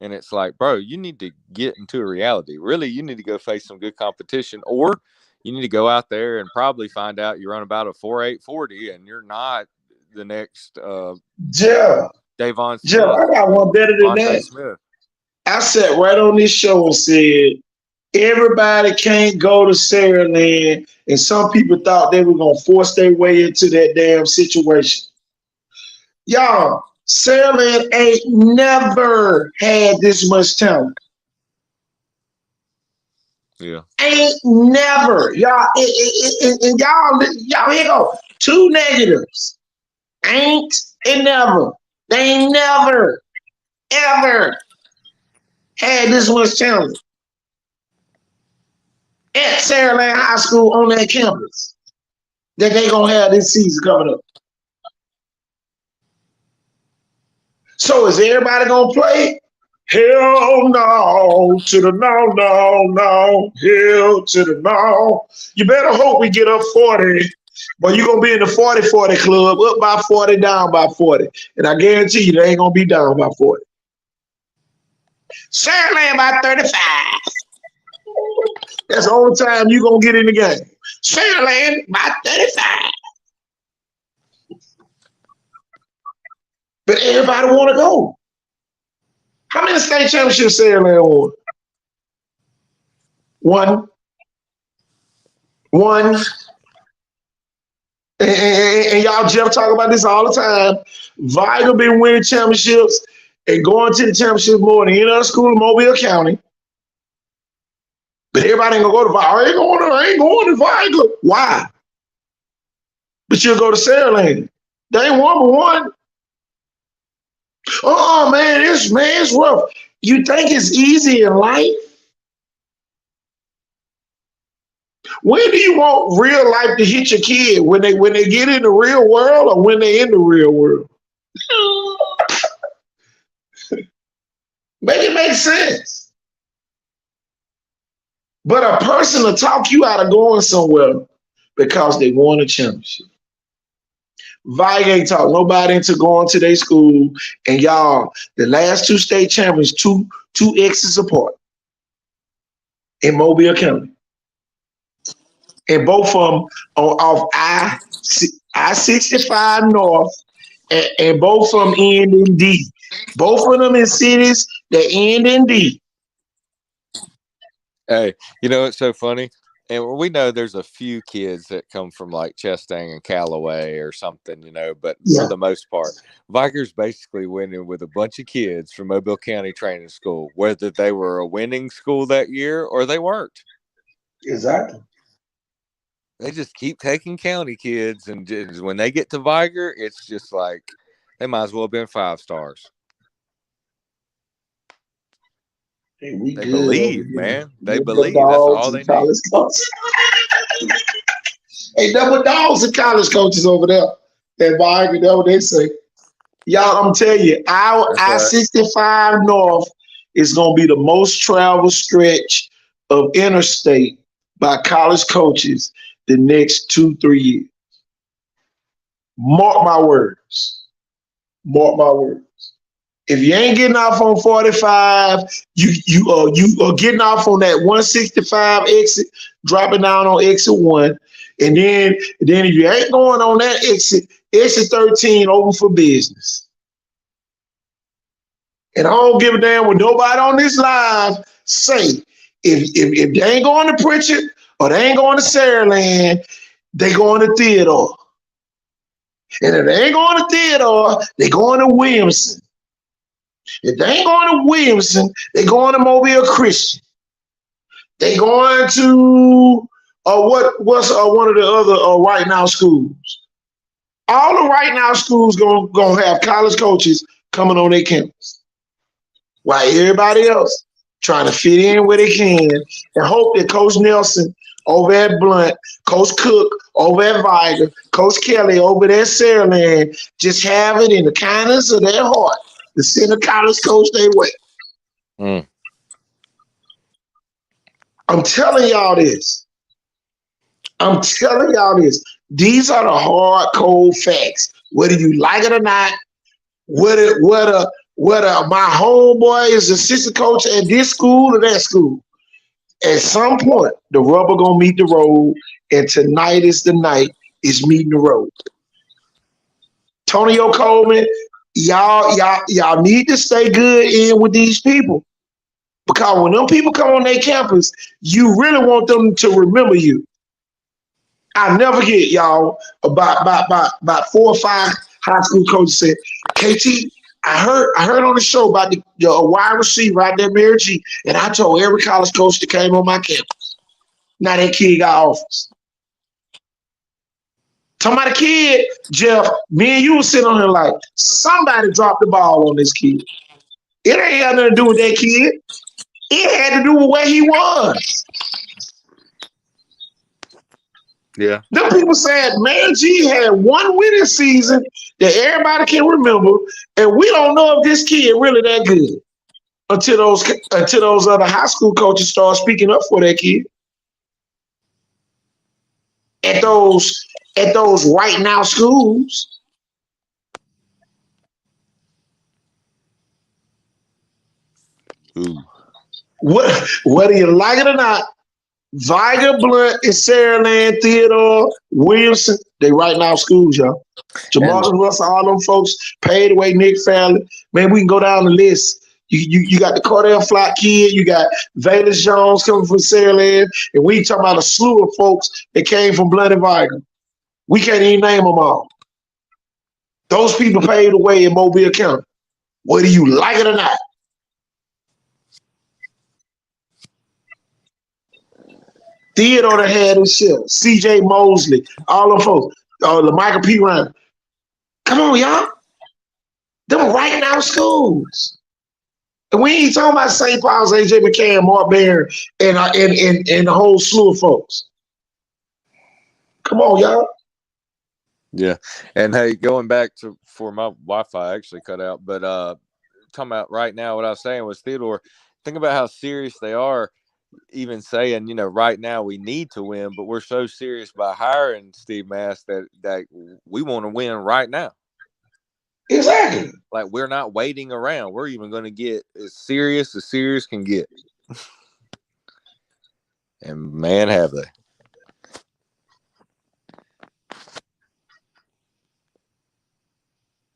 And it's like, bro, you need to get into a reality. Really, you need to go face some good competition, or you need to go out there and probably find out you run about a 4.840 and you're not the next Davon Smith. Jeff, I got one better than that. Smith. I sat right on this show and said, everybody can't go to Saraland, and some people thought they were going to force their way into that damn situation. Y'all, Saraland ain't never had this much talent. Yeah. Ain't never. Y'all, and y'all, here go. 2 negatives. Ain't and never. They ain't never, ever had this much talent at Saraland High School on that campus that they gonna have this season coming up. So is everybody gonna play? Hell no to the no, no, no. Hell to the no. You better hope we get up 40. But you're gonna be in the 40-40 club, up by 40, down by 40. And I guarantee you they ain't gonna be down by 40. Sandland by 35. That's the only time you're gonna get in the game. Sandland by 35. But everybody wanna go. How many state championships Sandland won? One. One. And y'all Jeff talk about this all the time. Viger been winning championships and going to the championship more than any other school in Mobile County. But everybody ain't gonna go to Viger. I ain't going to Viger. Why? But you'll go to Saraland. They ain't one but one. Oh man, it's rough. You think it's easy in life? When do you want real life to hit your kid? When they get in the real world or when they in the real world? Make it make sense. But a person will talk you out of going somewhere because they won a championship. Viger ain't talk nobody into going to their school, and y'all, the last two state champions, two exits apart in Mobile County. And both of them off I-65 North, and both of them end in D. Both of them in cities that end in D. Hey, you know it's so funny, and we know there's a few kids that come from like Chestang and Callaway or something, but for the most part, Viger's basically winning with a bunch of kids from Mobile County Training School, whether they were a winning school that year or they weren't. Exactly. They just keep taking county kids, and when they get to Viger, it's just like they might as well have been 5 stars. Hey, they believe, man. They believe. That's all they need. Hey, double dogs and college coaches over there at Viger, that's what they say. Y'all, I'm telling you, our I-65 North is going to be the most traveled stretch of interstate by college coaches the next 2-3 years. Mark my words. Mark my words. If you ain't getting off on 45, you are getting off on that 165 exit, dropping down on exit 1, and then if you ain't going on that exit 13 over for business. And I don't give a damn what nobody on this live say. If they ain't going to Pritchard or they ain't going to Saraland, they going to Theodore. And if they ain't going to Theodore, they going to Williamson. If they ain't going to Williamson, they going to Mobile Christian. They going to what's one of the other right now schools. All the right now schools gonna have college coaches coming on their campus, while everybody else trying to fit in where they can and hope that Coach Nelson over at Blunt, Coach Cook over at Viger, Coach Kelly over there at Saraland just have it in the kindness of their heart to send a college coach their way. I'm telling y'all this. These are the hard, cold facts. Whether you like it or not, whether my homeboy is assistant coach at this school or that school, at some point the rubber gonna meet the road, and tonight is the night it's meeting the road. Tonio Coleman, y'all need to stay good in with these people, because when them people come on their campus, you really want them to remember you. I never forget, y'all, about 4 or 5 high school coaches said, KT, I heard on the show about the wide receiver out there, Mary G, and I told every college coach that came on my campus. Now that kid got offers. Talking about a kid, Jeff, me and you were sitting on here like, somebody dropped the ball on this kid. It ain't had nothing to do with that kid. It had to do with where he was. Yeah. Them people said Man G had one winning season that everybody can remember, and we don't know if this kid really that good until those other high school coaches start speaking up for that kid. At those right now schools. Ooh. Whether you like it or not, Viger, Blunt, and Saraland, Theodore, Williamson, they right now schools, y'all. Jamarcus Russell, all them folks paid away, Nick Fallon. Man, we can go down the list. You got the Cordell Flott kid, you got Valus Jones coming from Saraland, and we talking about a slew of folks that came from Blunt and Viger. We can't even name them all. Those people paid away in Mobile County, whether you like it or not. Theodore that had his shit. C.J. Mosley, all them folks. Michael P. Ryan. Come on, y'all. Them right now schools. And we ain't talking about St. Paul's, A.J. McCann, Mark Barron, and the whole slew of folks. Come on, y'all. Yeah. And hey, going back to for my Wi-Fi actually cut out, but talking about right now, what I was saying was Theodore, think about how serious they are, even saying, right now we need to win, but we're so serious by hiring Steve Mass that we want to win right now. Exactly. Like, we're not waiting around. We're even going to get as serious can get. And man, have they.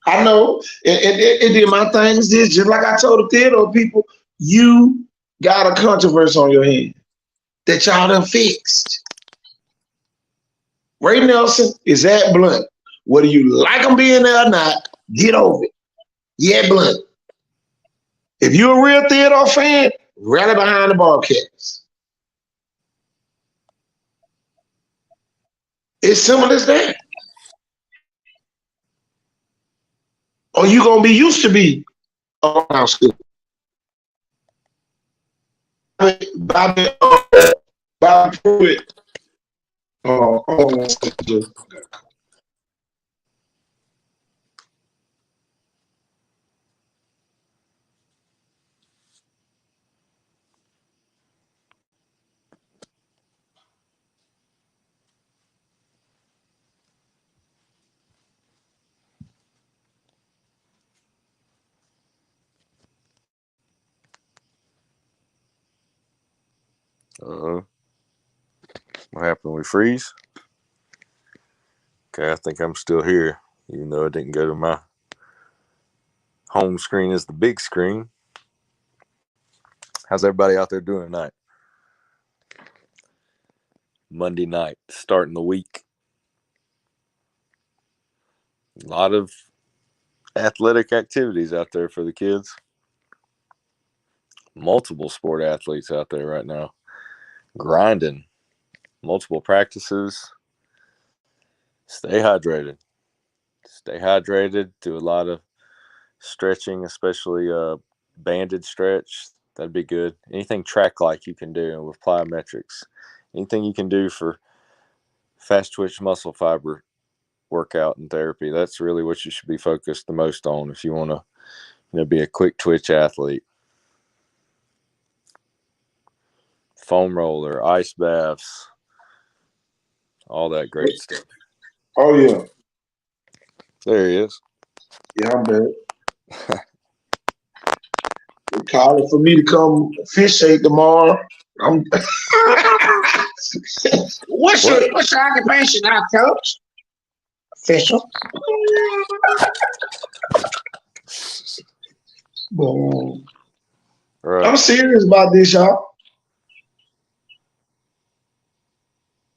I know. And then my thing is this, just like I told the Theodore people, you got a controversy on your hand that y'all done fixed. Ray Nelson is at Blunt. Whether you like him being there or not, get over it. Yeah, Blunt. If you're a real Theodore fan, rally behind the Bobcats. It's simple as that. Or you gonna be used to be around school. Bobby Pruitt. What happened? We freeze? Okay, I think I'm still here, even though I didn't go to my home screen as the big screen. How's everybody out there doing tonight? Monday night, starting the week. A lot of athletic activities out there for the kids. Multiple sport athletes out there right now. Grinding. Multiple practices. Stay hydrated. Stay hydrated. Do a lot of stretching, especially banded stretch. That'd be good. Anything track-like you can do with plyometrics. Anything you can do for fast twitch muscle fiber workout and therapy. That's really what you should be focused the most on if you want to be a quick twitch athlete. Foam roller, ice baths, all that great stuff. Oh, yeah. There he is. Yeah, I'm there. They calling for me to come fish shake tomorrow. What's your occupation now, coach? Official. Right. I'm serious about this, y'all.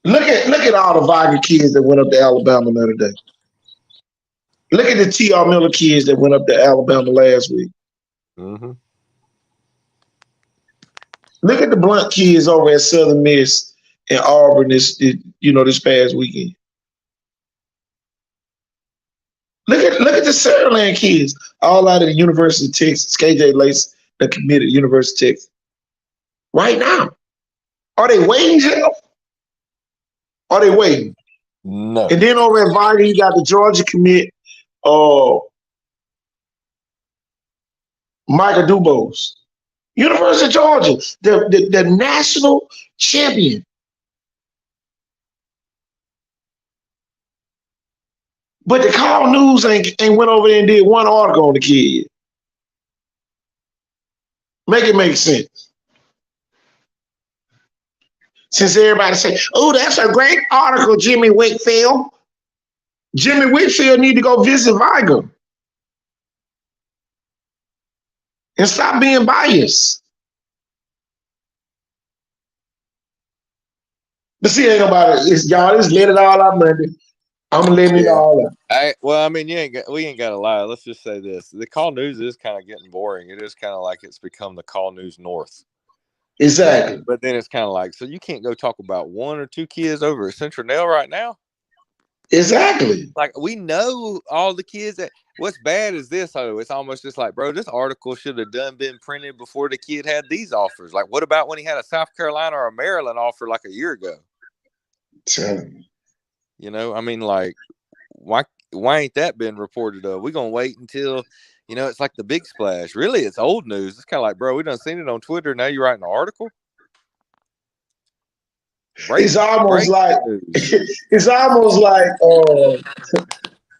Look at all the Viger kids that went up to Alabama the other day. Look at the T.R. Miller kids that went up to Alabama last week. Mm-hmm. Look at the Blunt kids over at Southern Miss and Auburn this past weekend. Look at the Saraland kids, all out of the University of Texas. KJ Lace that committed to University of Texas. Right now. Are they waiting, Jeff? Are they waiting? No. And then over at Viking, you got the Georgia commit, Michael Dubose. University of Georgia, the national champion. But the Call News ain't went over there and did one article on the kid. Make it make sense. Since everybody say, "Oh, that's a great article, Jimmy Whitfield." Jimmy Whitfield need to go visit Viger and stop being biased. But see, ain't nobody. Y'all just let it all out Monday. I'm letting it all out. Well, I mean, we ain't got to lie. Let's just say this: the Call News is kind of getting boring. It is kind of like it's become the Call News North. Exactly. But then it's kind of like, so you can't go talk about one or two kids over at Central Nell right now. Exactly. Like, we know all the kids that. What's bad is this, though. It's almost just like, bro, this article should have been printed before the kid had these offers. Like, what about when he had a South Carolina or a Maryland offer like a year ago? You know, I mean, like, why ain't that been reported of? We're going to wait until, you know, it's like the big splash. Really, it's old news. It's kind of like, bro, we done seen it on Twitter. Now you're writing an article? It's almost like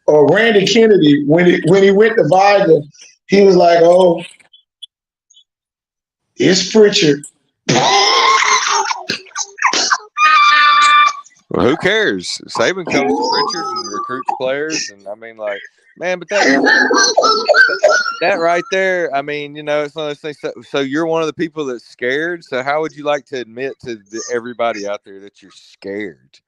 Randy Kennedy when he went to Viger, he was like, "Oh, it's Pritchard." Well, who cares? Saban comes to Pritchard and recruits players, and I mean, like, man, but that right there, I mean, you know, it's one of those things. So you're one of the people that's scared. So how would you like to admit to everybody out there that you're scared?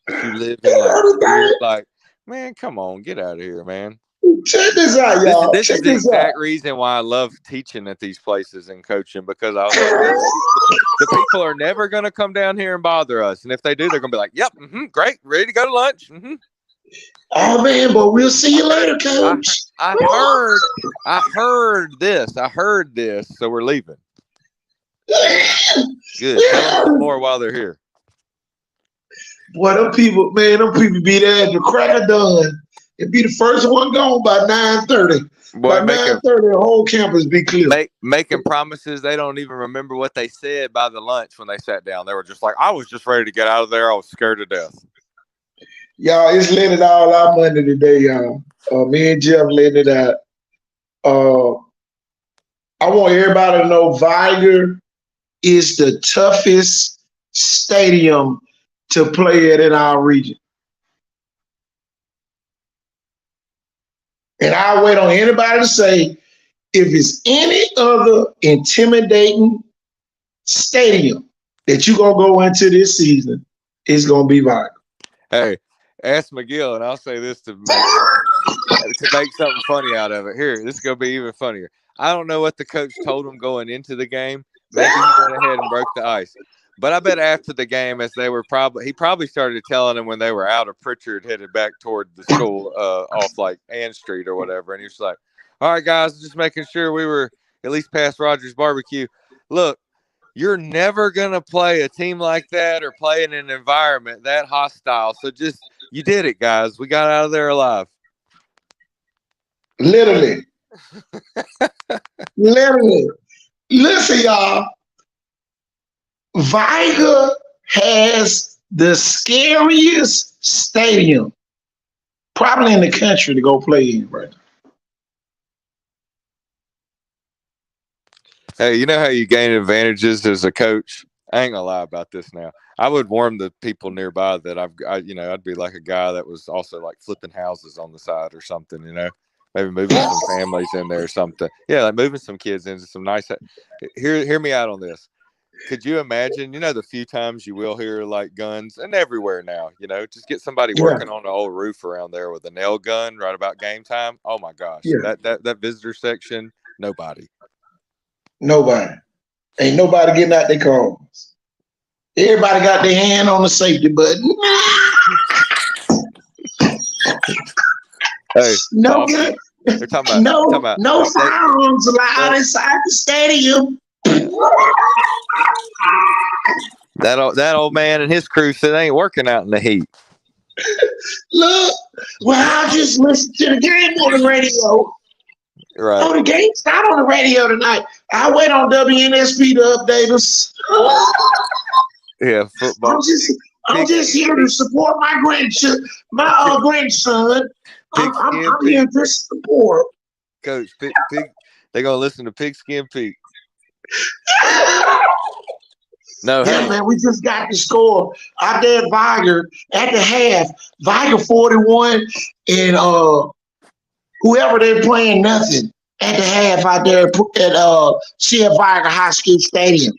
That you live in like, man, come on, get out of here, man. Check this out, y'all. This is the exact reason why I love teaching at these places and coaching, because I was like, the people are never going to come down here and bother us. And if they do, they're going to be like, yep, great, ready to go to lunch. Oh, man, but we'll see you later, coach. I heard this. So we're leaving. Good. Tell them more while they're here. Boy, them people be there at the crack of dawn. It'd be the first one gone by 9:30. By 9:30, the whole campus be clear. Making promises they don't even remember what they said by the lunch when they sat down. They were just like, I was just ready to get out of there. I was scared to death. Y'all, it's letting it all out Monday today, y'all. Me and Jeff letting it out. I want everybody to know Viger is the toughest stadium to play at in our region. And I'll wait on anybody to say, if it's any other intimidating stadium that you're going to go into this season, it's going to be Viger. Hey, ask McGill, and I'll say this to make something funny out of it. Here, this is going to be even funnier. I don't know what the coach told him going into the game. Maybe he went ahead and broke the ice. But I bet after the game, as they were he probably started telling them when they were out of Pritchard, headed back toward the school off like Ann Street or whatever. And he was like, all right, guys, just making sure we were at least past Rogers Barbecue. Look, you're never going to play a team like that or play in an environment that hostile. So you did it, guys. We got out of there alive. Literally. Literally. Listen, y'all. Viger has the scariest stadium probably in the country to go play in right now. Hey, you know how you gain advantages as a coach? I ain't gonna lie about this now. I would warn the people nearby that I'd be like a guy that was also like flipping houses on the side or something, you know, maybe moving some families in there or something. Yeah, like moving some kids into some nice. Hear me out on this. Could you imagine, you know, the few times you will hear like guns and everywhere now, you know, just get somebody working on the old roof around there with a nail gun right about game time. Oh my gosh. Yeah. That visitor section, nobody. Ain't nobody getting out their cars. Everybody got their hand on the safety button. Hey, no firearms allowed inside the stadium. That old man and his crew said they ain't working out in the heat. Look, well, I just listened to the game on the radio. Right. Oh, the game's not on the radio tonight. I wait on WNSP to update us. Yeah, football. I'm just here to support my grandson. Grandson. I'm here to support. Coach, pig. They're gonna listen to Pigskin Pete. No, yeah, hey. man, we just got the score out there at Viger at the half. Viger 41 and whoever they're playing nothing at the half out there at CF Viger High School Stadium.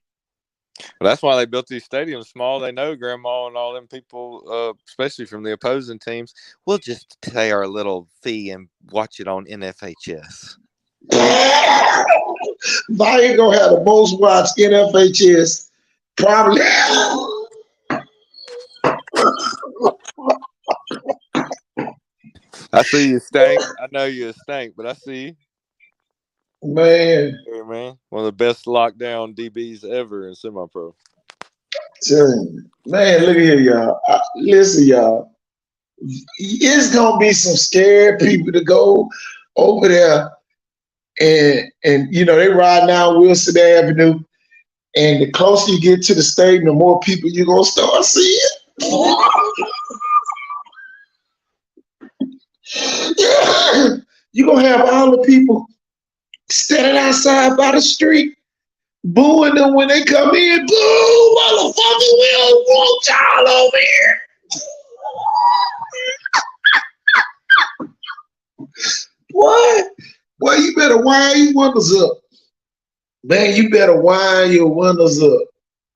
Well, that's why they built these stadiums small. They know Grandma and all them people, especially from the opposing teams, we'll just pay our little fee and watch it on NFHS. Viger gonna have the most watched NFHS. Probably. I see you stank. I know you stank, but I see you. Man. Hey, man. One of the best lockdown DBs ever in semi-pro. Man, look here, y'all. Listen, y'all. It's gonna be some scared people to go over there and you know, they ride down Wilson Avenue. And the closer you get to the stadium, the more people you're going to start seeing. You're going to have all the people standing outside by the street, booing them when they come in. Boo, motherfucker, we don't want y'all over here. What? Boy, you better wind your windows up. Man, you better wind your windows up.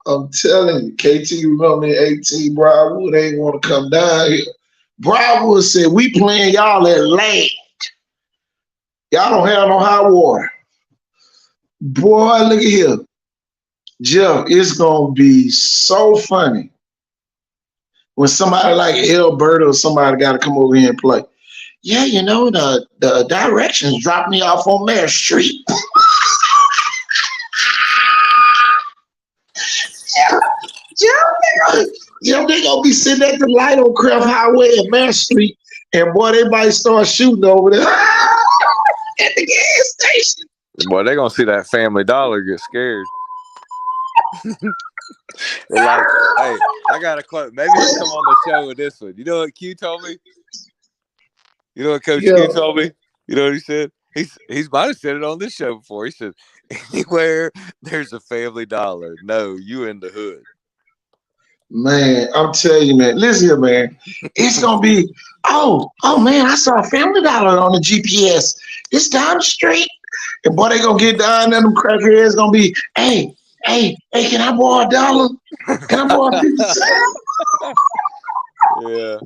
I'm telling you, KT remember in 18, Briarwood ain't want to come down here. Briarwood said, we playing y'all at land. Y'all don't have no high water. Boy, look at here. Jeff, it's going to be so funny when somebody like Alberta or somebody got to come over here and play. Yeah, you know, the directions dropped me off on Mare Street. Yeah, they gonna be sitting at the light on Craft Highway and Mare Street, and boy, they might start shooting over there at the gas station. Boy, they gonna see that Family Dollar get scared. They're like, hey, I got a quote. Maybe he'll come on the show with this one. You know what Q told me? You know what Coach Q told me? You know what he said? He's might have said it on this show before. He said, anywhere there's a Family Dollar, no, you in the hood. Man, I'm telling you, man. Listen here, man. It's gonna be, oh man, I saw a Family Dollar on the GPS. It's down the street. And boy, they gonna get down there, them crackheads gonna be, hey, can I borrow $1? Can I borrow 50 cents? Yeah.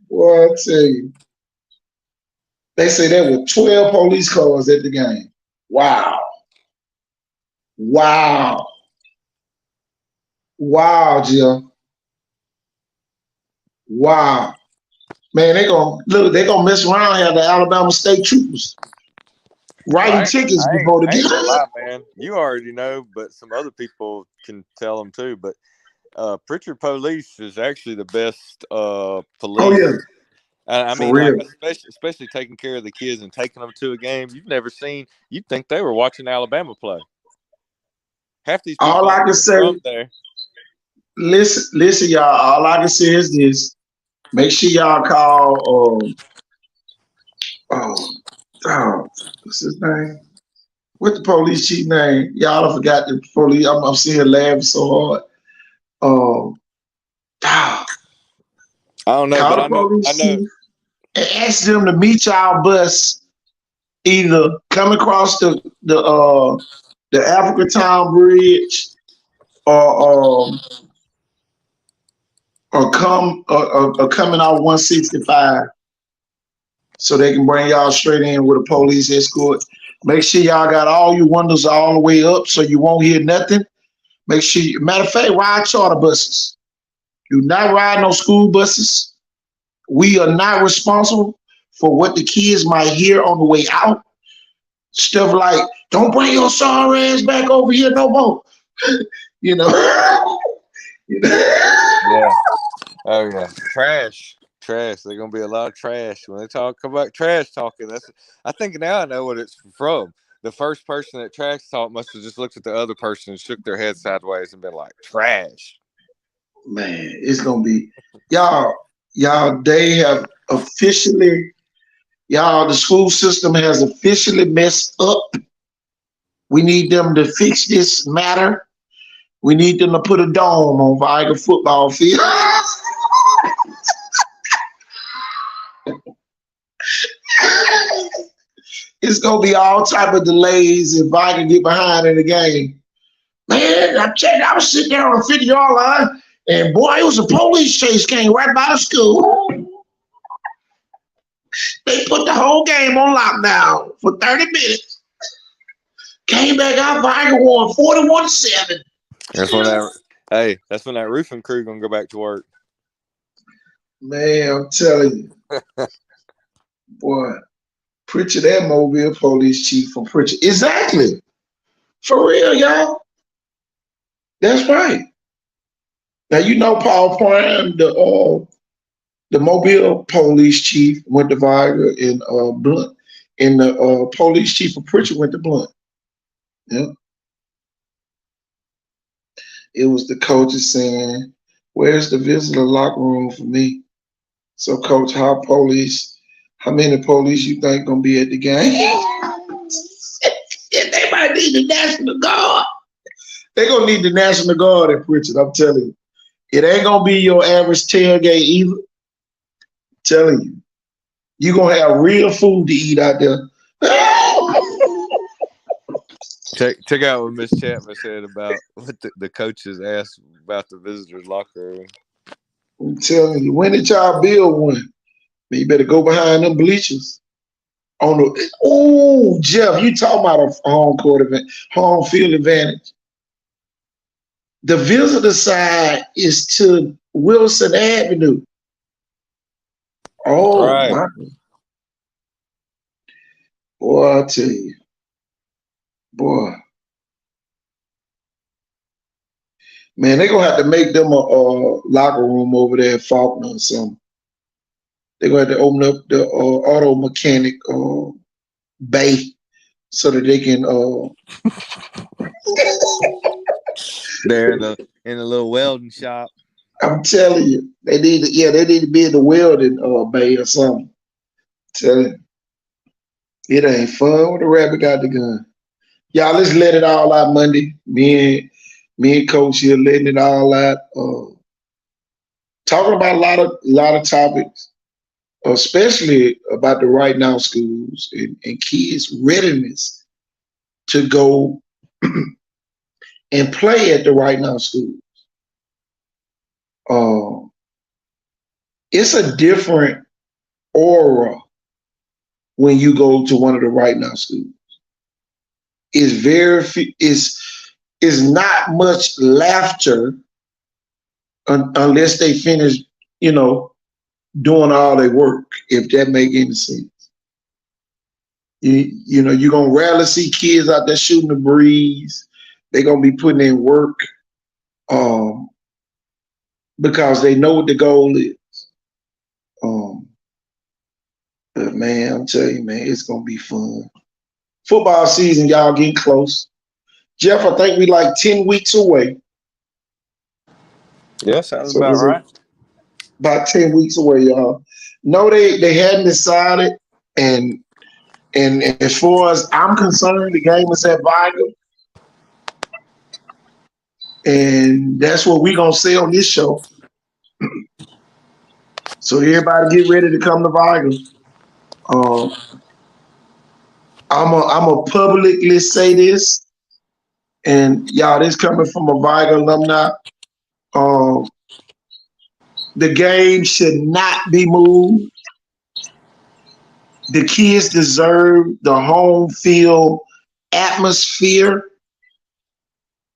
Boy, I tell you. They say there were 12 police cars at the game. Wow, Jill. Wow. Man, they gonna mess around and have the Alabama State Troopers writing tickets before the game. Man, you already know, but some other people can tell them too. But Pritchard Police is actually the best police. Oh yeah. I mean, like, especially taking care of the kids and taking them to a game you've never seen. You'd think they were watching Alabama play. Half these people all I can say, there. Listen, y'all. All I can say is this: make sure y'all call. What's his name? What's the police chief name? Y'all I forgot the police. I'm sitting here laughing so hard. I don't know, but I know. And ask them to meet y'all bus either come across the Africa Town Bridge or coming out 165 so they can bring y'all straight in with a police escort. Make sure y'all got all your windows all the way up so you won't hear nothing. Make sure matter of fact, ride charter buses. Do not ride no school buses. We are not responsible for what the kids might hear on the way out. Stuff like, don't bring your sorry ass back over here no more. You know, Yeah. Oh yeah. Trash. Trash. There's gonna be a lot of trash when they talk about trash talking. I think now I know what it's from. The first person that trash talk must have just looked at the other person and shook their head sideways and been like, trash. Man, it's gonna be y'all. They have officially the school system has officially messed up. We need them to fix this matter. We need them to put a dome on Viger football field. It's gonna be all type of delays if I can get behind in the game. Man, I was sitting there on the 50-yard line, and boy, it was a police chase came right by the school. They put the whole game on lockdown for 30 minutes. Came back out, Viger won 41-7. That's when that roofing crew gonna go back to work. Man, I'm telling you, boy, Pritchard, that Mobile police chief from Pritchard. Exactly. For real, y'all. That's right. Now you know Paul Prime, the Mobile police chief went to Viger, and Blunt, and the police chief of Pritchard went to Blunt. Yeah. It was the coaches saying, "Where's the visitor locker room for me?" So, coach, how many police you think gonna be at the game? They might need the National Guard. They gonna need the National Guard at Pritchard. I'm telling you, it ain't gonna be your average tailgate either. I'm telling you, you gonna have real food to eat out there. Check out what Miss Chapman said about what the coaches asked about the visitors' locker room. I'm telling you, when did y'all build one? You better go behind them bleachers. Jeff, you talking about a home field advantage. The visitor side is to Wilson Avenue. Oh, right. My. Boy, I tell you. Boy. Man, they're going to have to make them a locker room over there at Faulkner or something. They're going to have to open up the auto mechanic bay so that they can they're in a little welding shop. I'm telling you, they need to be in the welding bay or something. Tell you, it ain't fun when the rabbit got the gun. Y'all, let's let it all out Monday. Me and Coach here letting it all out. Talking about a lot of topics, especially about the right now schools and kids' readiness to go and play at the right now schools. It's a different aura when you go to one of the right now schools. Is not much laughter unless they finish, doing all their work, if that make any sense. You're gonna rarely see kids out there shooting the breeze. They're gonna be putting in work because they know what the goal is. But man, I'm telling you, man, it's gonna be fun. Football season, y'all getting close. Jeff, I think we like 10 weeks away. Yeah, sounds about right. About 10 weeks away, y'all. No, they hadn't decided, and as far as I'm concerned, the game is at Viger. And that's what we're gonna say on this show. So everybody get ready to come to Viger. I'm a publicly say this, and y'all, this coming from a Viger alumni. The game should not be moved. The kids deserve the home field atmosphere.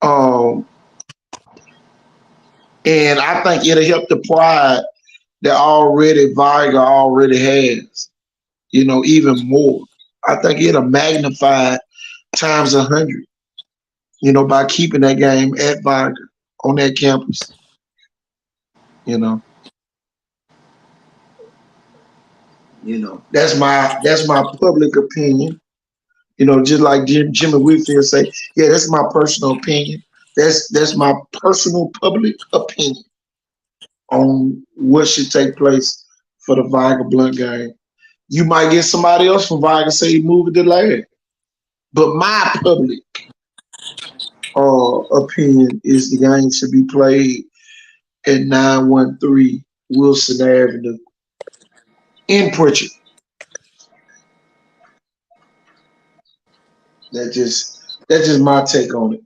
And I think it'll help the pride that Viger already has, even more. I think it'll magnify times 100, by keeping that game at Viger on that campus. You know, that's my public opinion. Just like Jimmy Whitfield say, yeah, that's my personal opinion. That's my personal public opinion on what should take place for the Viger Blunt game. You might get somebody else from Viger say move it to Laird, but my public opinion is the game should be played at 913 Wilson Avenue in Pritchard. That's just my take on it.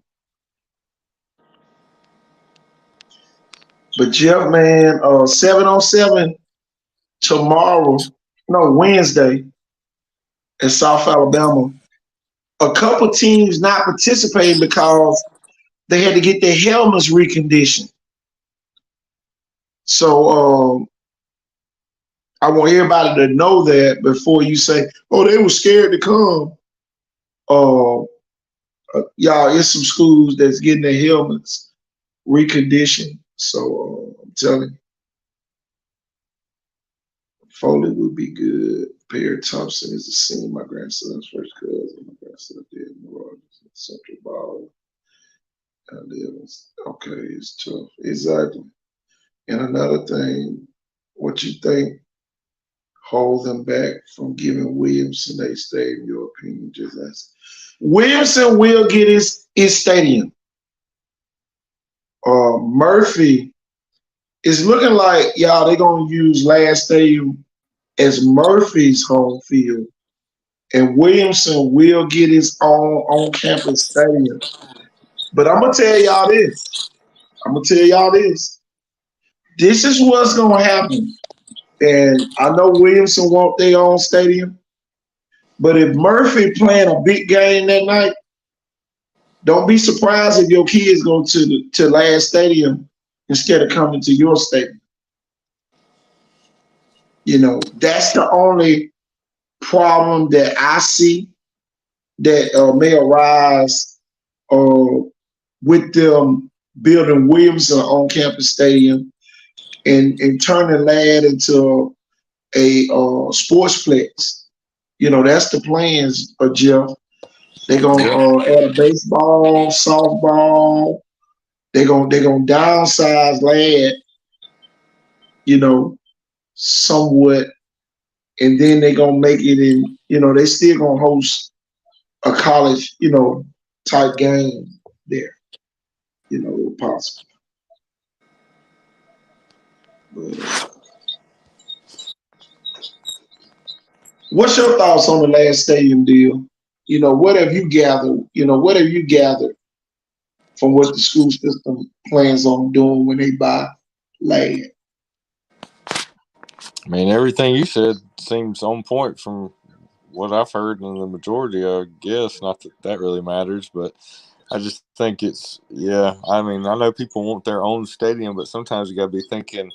But Jeff, man, 7-on-7 tomorrow, no, Wednesday in South Alabama. A couple teams not participating because they had to get their helmets reconditioned. So I want everybody to know that before you say, "Oh, they were scared to come." Y'all, it's some schools that's getting their helmets reconditioned. So I'm telling you, Foley would be good. Perry Thompson is the senior. My grandson's first cousin. My grandson did in the Rogers Central Ball. Okay, it's tough. Exactly. And another thing, what you think hold them back from giving Williamson a stadium? Your opinion, just ask. Williamson will get his stadium. Murphy is looking like y'all. They're gonna use last stadium as Murphy's home field, and Williamson will get his own on-campus stadium. But I'm gonna tell y'all this. This is what's gonna happen. And I know Williamson want their own stadium, but if Murphy playing a big game that night, don't be surprised if your kids go to last stadium instead of coming to your stadium. That's the only problem that I see that may arise with them building Williamson on-campus stadium and turning Ladd into a sportsplex. That's the plans, Jeff. They're gonna add a baseball, softball. They're gonna downsize Ladd, somewhat, and then they're gonna make it in. They still gonna host a college, type game there. If possible. But, what's your thoughts on the last stadium deal? What have you gathered? What have you gathered from what the school system plans on doing when they buy land? I mean, everything you said seems on point from what I've heard, and the majority, I guess. Not that that really matters, but I just think it's, yeah. I mean, I know people want their own stadium, but sometimes you got to be thinking,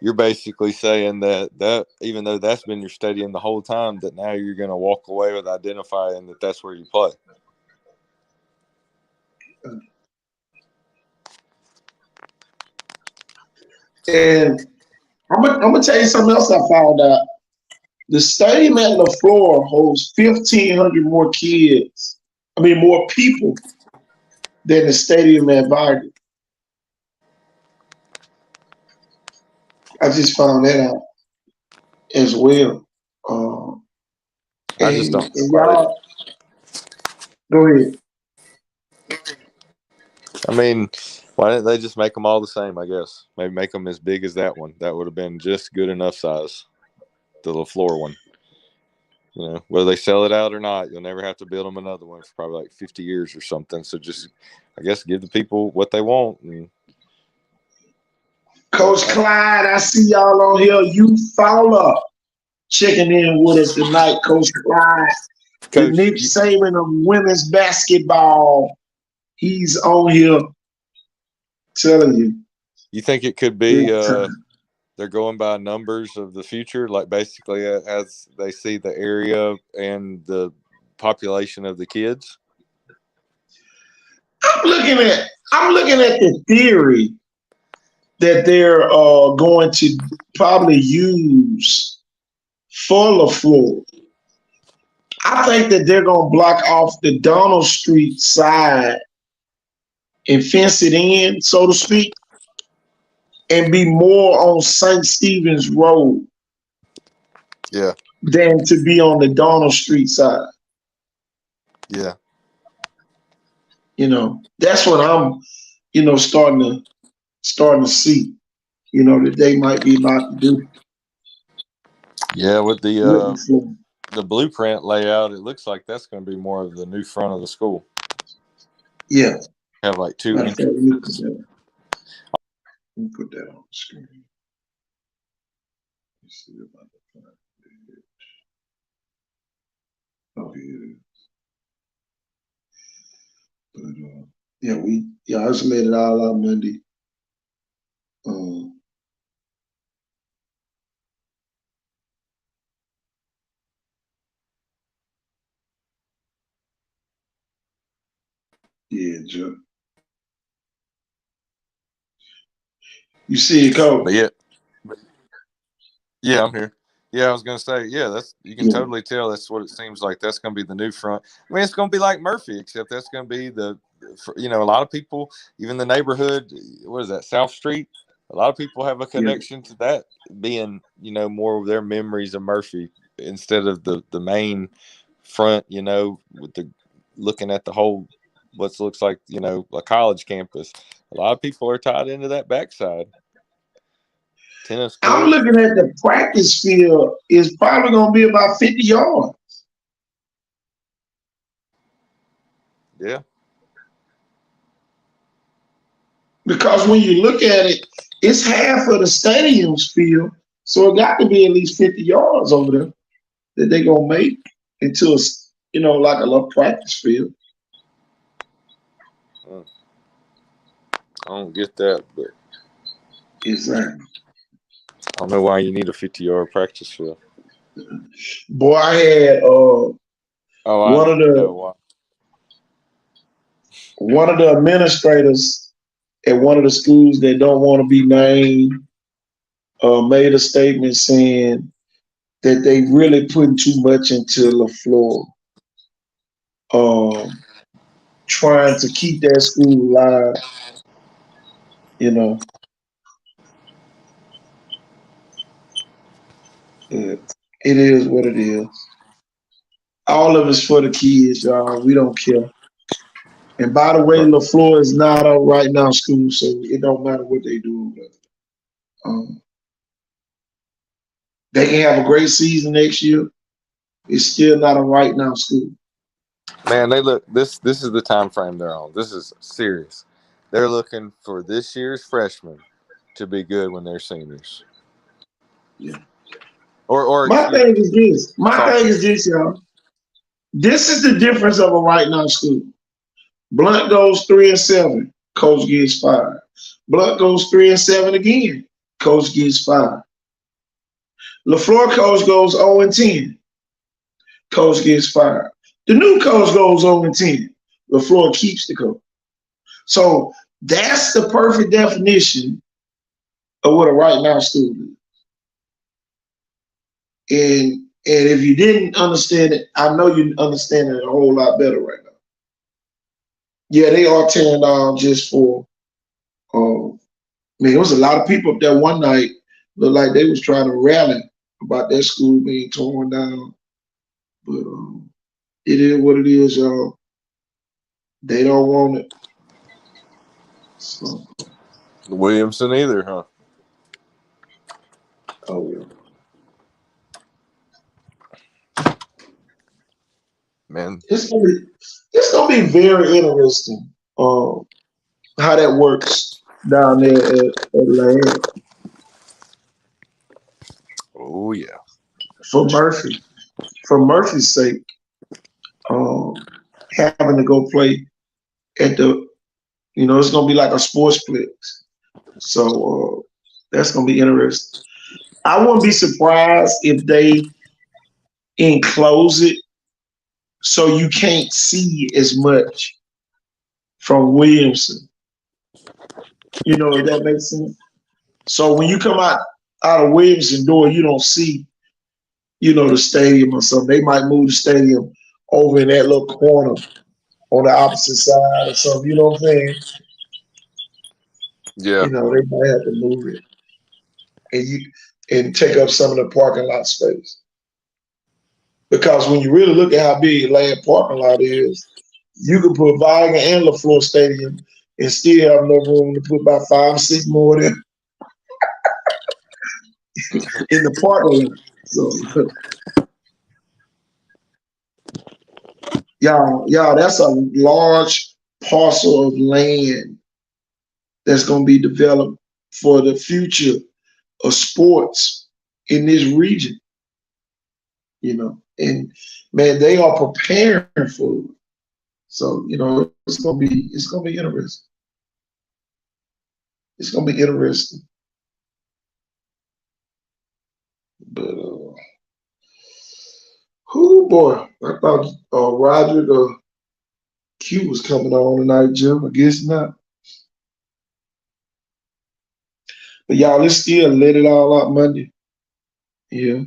you're basically saying that even though that's been your stadium the whole time, that now you're going to walk away with identifying that that's where you play. And I'm gonna tell you something else I found out. The stadium at LaFleur holds 1,500 more kids. I mean, more people than the stadium at Viger. I just found that out as well. I just don't. And y'all, go ahead. I mean, why didn't they just make them all the same? I guess maybe make them as big as that one. That would have been just good enough size. The LaFleur one. Whether they sell it out or not, you'll never have to build them another one for probably like 50 years or something. So just, I guess, give the people what they want. And Coach Clyde, I see y'all on here. You Fowler checking in with us tonight, Coach Clyde. The Nick Saban of women's basketball. He's on here telling you. You think it could be they're going by numbers of the future, like basically as they see the area and the population of the kids? I'm looking at the theory that they're going to probably use for LaFleur. I think that they're going to block off the Donald Street side and fence it in, so to speak, and be more on St. Stephen's Road Yeah. than to be on the Donald Street side. Yeah. You know, that's what I'm, starting to see. That they might be about to do Yeah. With with the the blueprint layout, it looks like that's going to be more of the new front of the school. Yeah. Have like two Matter of fact, entrances. let me put that on the screen. Let's see if I can find it. Oh, here it is. But I just laid it all out Monday. Yeah, Joe. You see it, Cole? But yeah, I'm here. Yeah, I was gonna say, yeah, you can totally tell that's what it seems like. That's gonna be the new front. I mean, it's gonna be like Murphy, except that's gonna be a lot of people, even the neighborhood. What is that, South Street? A lot of people have a connection to that being, more of their memories of Murphy instead of the main front. With the looking at the whole, what looks like a college campus. A lot of people are tied into that backside. Tennis court. I'm looking at the practice field. It's probably going to be about 50 yards. Yeah. Because when you look at it, it's half of the stadium's field. So it got to be at least 50 yards over there that they're going to make into like a little practice field. I don't get that, but exactly. I don't know why you need a 50-yard practice field. Boy, I had one of the administrators at one of the schools that don't want to be named made a statement saying that they really putting too much into LaFleur, trying to keep that school alive. It is what it is. All of it's for the kids, y'all. We don't care. And by the way, LaFleur is not a right now school, so it don't matter what they do. They can have a great season next year. It's still not a right now school. Man, they look. This is the time frame they're on. This is serious. They're looking for this year's freshmen to be good when they're seniors. Yeah. Or my thing is this, y'all. This is the difference of a right now school. Blunt goes 3-7, coach gets fired. Blunt goes 3-7 again, coach gets fired. LaFleur coach goes 0-10, coach gets fired. The new coach goes 0-10. LaFleur keeps the coach. So that's the perfect definition of what a right now school is. And if you didn't understand it, I know you understand it a whole lot better right now. Yeah, they are tearing down just for, there was a lot of people up there one night, looked like they was trying to rally about that school being torn down. But it is what it is, y'all. They don't want it. So. Williamson either, huh? Oh, yeah. Man, it's gonna be very interesting how that works down there at Atlanta. Oh yeah. For Murphy's sake, having to go play at the, it's gonna be like a sportsplex. So that's gonna be interesting. I wouldn't be surprised if they enclose it so you can't see as much from Williamson. If that makes sense. So when you come out of Williamson door, you don't see, the stadium or something. They might move the stadium over in that little corner on the opposite side or something. You know what I'm saying? Yeah. They might have to move it and take up some of the parking lot space. Because when you really look at how big Atlanta parking lot is, you could put Viagra and LaFleur Stadium and still have enough room to put about 5 or 6 more in the parking lot. So y'all, that's a large parcel of land that's gonna be developed for the future of sports in this region. And man, they are preparing for it. So, it's gonna be interesting. It's gonna be interesting. But who boy, I thought Roderick or Q was coming on tonight, Jim. I guess not. But y'all, let's still let it all out Monday. Yeah.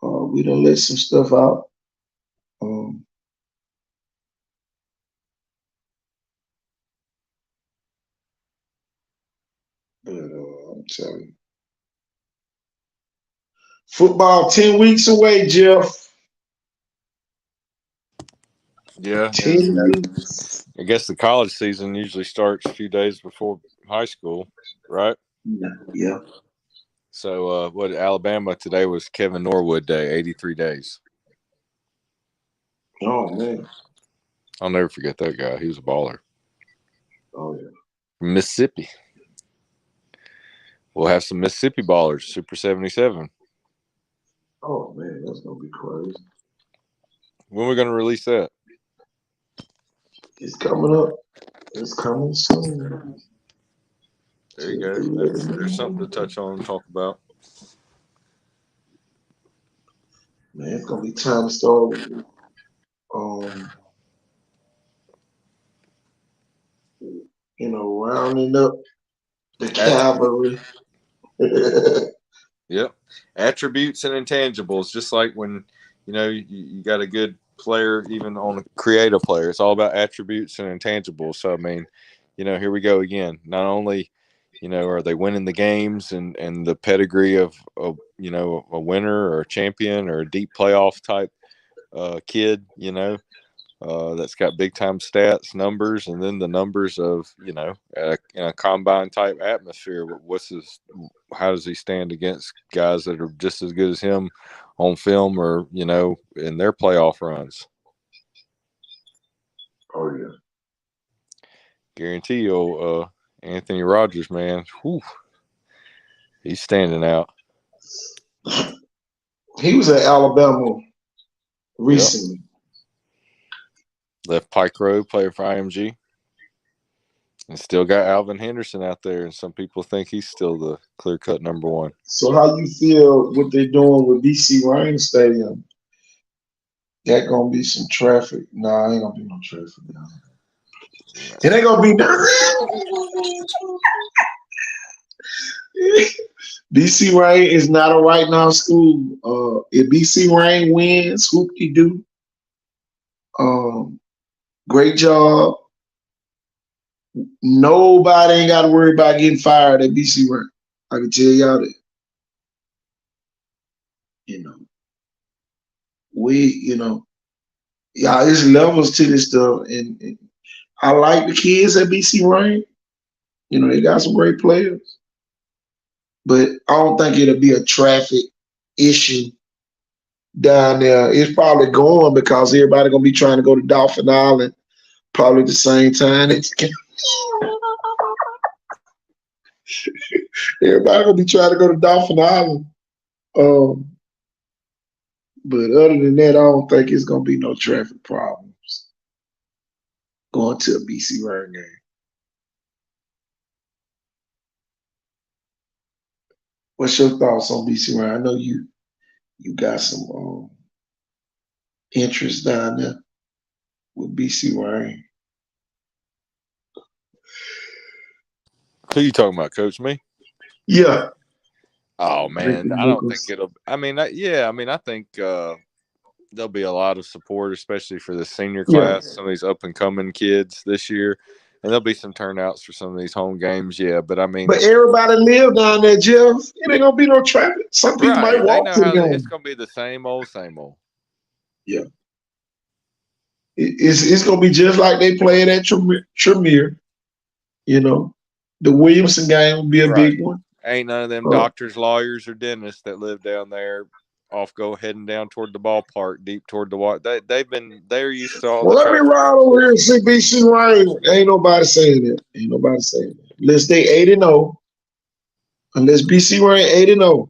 We done let some stuff out. Um, but I'm telling you. Football 10 weeks away, Jeff. Yeah. 10 And weeks. I guess the college season usually starts a few days before high school, right? Yeah. So, what Alabama today was Kevin Norwood Day, 83 days. Oh man. I'll never forget that guy. He was a baller. Oh yeah. Mississippi. We'll have some Mississippi ballers, Super 77. Oh man, that's gonna be crazy. When are we going to release that? It's coming up. It's coming soon. There you go. There's something to touch on and talk about. Man, it's gonna be time to start rounding up the cavalry. Yep. Attributes and intangibles, just like when, you got a good player, even on a creative player. It's all about attributes and intangibles. So, I mean, here we go again. Not only, are they winning the games and the pedigree of a winner or a champion or a deep playoff type kid, that's got big time stats, numbers, and then the numbers of, in a combine type atmosphere. How does he stand against guys that are just as good as him on film or, in their playoff runs? Oh yeah. Guarantee you, Anthony Rogers, man, he's standing out. He was at Alabama recently. Yep. Left Pike Road, playing for IMG. And still got Alvin Henderson out there, and some people think he's still the clear-cut number one. So how you feel what they're doing with BC Ryan Stadium? That gonna be some traffic. Nah, ain't gonna be no traffic. Nah. It ain't gonna be no. BC Ryan is not a right now school. If BC Ryan wins, whoop-de-doo. Great job. Nobody ain't got to worry about getting fired at BC Ryan. I can tell y'all that. There's levels to this stuff, and I like the kids at BC Ryan. They got some great players, but I don't think it'll be a traffic issue down there. It's probably going because everybody gonna be trying to go to Dolphin Island probably at the same time. Everybody gonna be trying to go to Dolphin Island. But other than that, I don't think it's gonna be no traffic problems going to a BC Ryan game. What's your thoughts on BC Ryan? I know you got some interest down there with BC Ryan. Who you talking about, Coach? Me? Yeah. Oh Ricky man, I don't think Lucas. it'll. I mean, yeah, I mean, I think there'll be a lot of support, especially for the senior Yeah. class, some of these up and coming kids this year, and there'll be some turnouts for some of these home games. Yeah, but I mean, But everybody live down there, Jeff. It ain't gonna be no traffic. Some people might right? They walk know to the how it's game. going to be the same old, same old. Yeah. It's gonna be just like they played at Tremere. You know, the Williamson game will be a Right. big one. Ain't none of them Uh, doctors, lawyers, or dentists that live down there off go heading down toward the ballpark, deep toward the water. They're used to all the well, let me traffic. ride over here and see BC Rain. Ain't nobody saying that. Ain't nobody saying that. Unless they 8-0. Unless BC Rain 8-0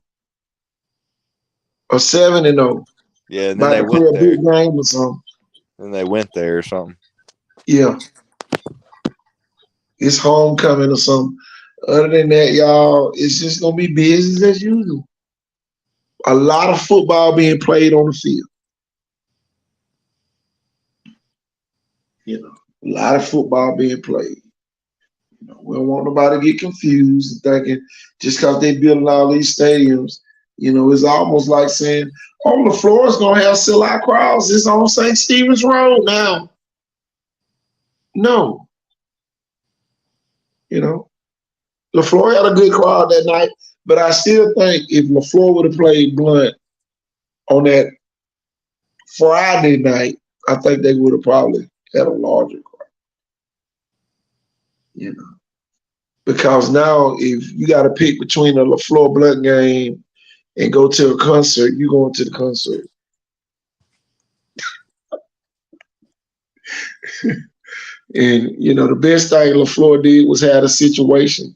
or 7-0. Yeah, and then About they to play went a there. big game or something. And they went there or something. Yeah. It's homecoming or something. Other than that, y'all, it's just gonna be business as usual. A lot of football being played on the field. You know, a lot of football being played. You know, we don't want nobody to get confused and thinking just because they building all these stadiums, it's almost like saying, "Oh, the floor is gonna have sellout crowds. It's on St. Stephen's Road now." No, you know, LaFleur had a good crowd that night, but I still think if LaFleur would have played Blunt on that Friday night, I think they would have probably had a larger crowd. You know, because now if you got to pick between a LaFleur Blunt game and go to a concert, you going to the concert. And the best thing LaFleur did was had a situation.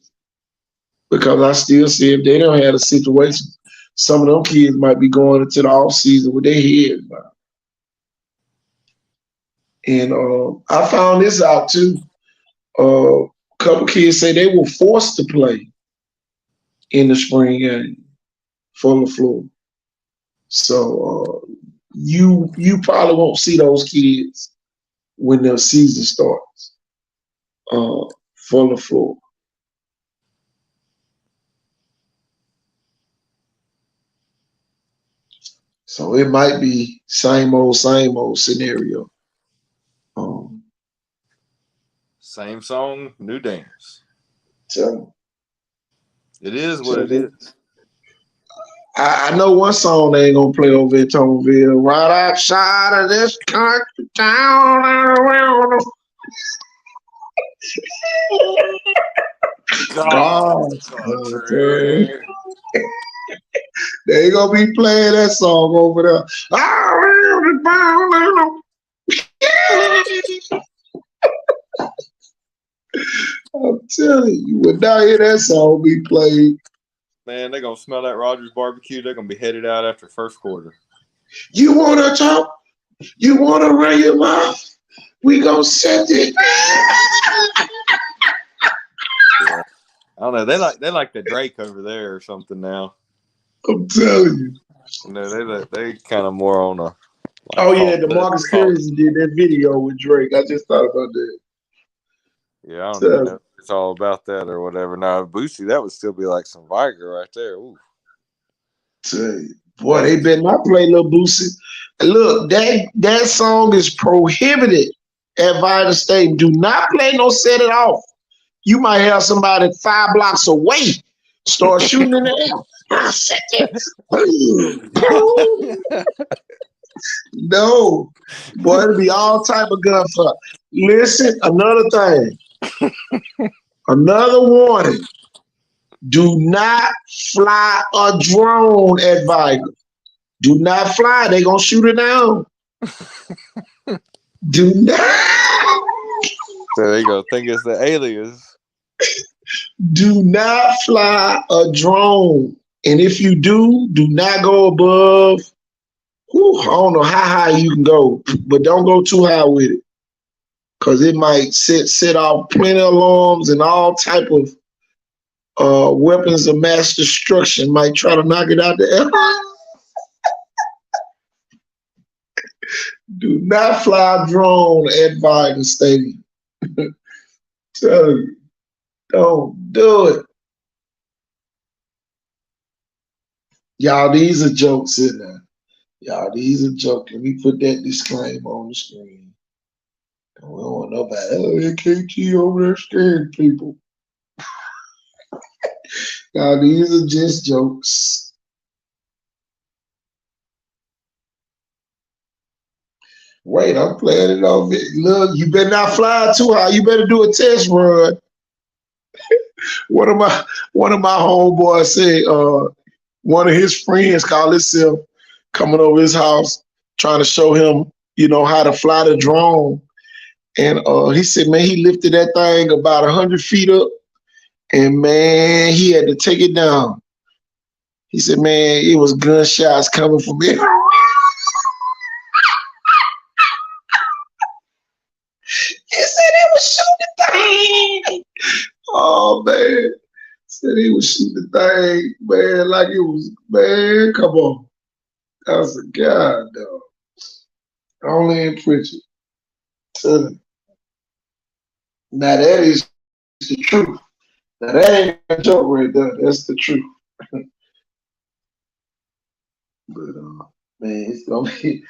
Because I still see if they don't have a situation, some of them kids might be going into the off season with their heads down. And I found this out too. A couple kids say they were forced to play in the spring game for LaFleur. So you probably won't see those kids when the season starts for LaFleur. So it might be same old scenario. Same song, new dance. So It is what it is. I know one song they ain't gonna play over in Tonville. Right outside of this country town around. God's country. country. They ain't gonna be playing that song over there. I'm telling you, you would not hear that song be played. Man, they're gonna smell that Rogers barbecue. They're gonna be headed out after first quarter. You wanna talk? You wanna run your mouth? We gonna set it. Yeah. I don't know. They like the Drake over there or something now. I'm telling you. They kind of more on a. Like, oh yeah, DeMarcus Cousins did that video with Drake. I just thought about that. Yeah, I don't even know if it's all about that or whatever. Now, Boosie, that would still be like some Viagra right there. Ooh. Boy, they better not play Lil Boosie. Look, that song is prohibited at Vital Stadium. Do not play no Set It Off. You might have somebody 5 blocks away start shooting in the air. Set it. No. Boy, it'll be all type of gunfire. Listen, another thing. Another warning. Do not fly a drone at Vital. Do not fly. They're going to shoot it down. Do not. There you go. Think it's the alias. Do not fly a drone. And if you do not go above, I don't know how high you can go, but don't go too high with it. Because it might set off plenty of alarms and all type of weapons of mass destruction. Might try to knock it out the air. Do not fly a drone at Biden Stadium. Tell you, don't do it. Y'all, these are jokes in there. Y'all, these are jokes. Let me put that disclaimer on the screen. We don't want nobody. Oh, KT over there scaring people. Y'all, these are just jokes. Wait, I'm playing it off. Look, you better not fly too high. You better do a test run. One of my homeboys said, one of his friends called himself coming over his house trying to show him, how to fly the drone. And he said, man, he lifted that thing about 100 feet up, and man, he had to take it down. He said, man, it was gunshots coming from it. He said he was shooting the thing. Oh man. Said he was shooting the thing, man, like it was, man, come on. I was a god, dog. Only in Pritchard. Now that is the truth. Now that ain't a joke right there. That's the truth. But man, it's gonna be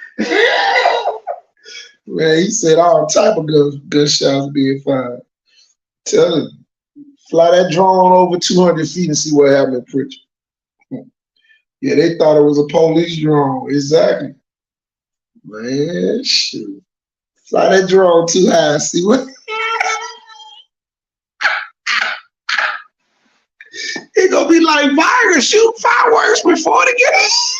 man, he said all type of gunshots being fired. Tell him, fly that drone over 200 feet and see what happened in Pritchard. Yeah, they thought it was a police drone. Exactly. Man, shoot. Fly that drone too high, see what it gonna be like virus shoot fireworks before they get us.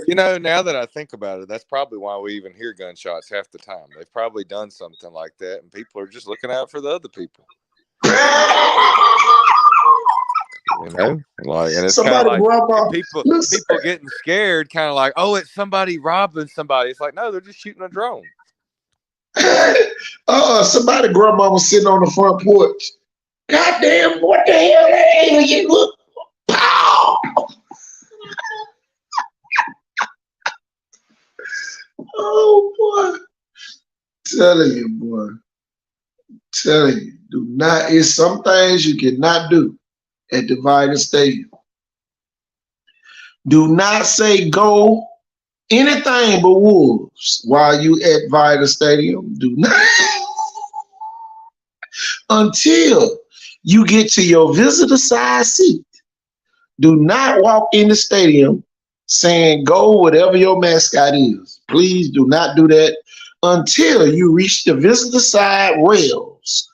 Now that I think about it, that's probably why we even hear gunshots half the time. They've probably done something like that, and people are just looking out for the other people. And it's kind of like people getting scared, kind of like, oh, it's somebody robbing somebody. It's like, no, they're just shooting a drone. Somebody grandma was sitting on the front porch. Goddamn, what the hell that alien look? Pow! Oh boy. Telling you, boy. Telling you. Do not, it's some things you cannot do at the Vida Stadium. Do not say go anything but wolves while you at Vida Stadium. Do not until you get to your visitor side seat. Do not walk in the stadium saying go whatever your mascot is. Please do not do that until you reach the visitor side rails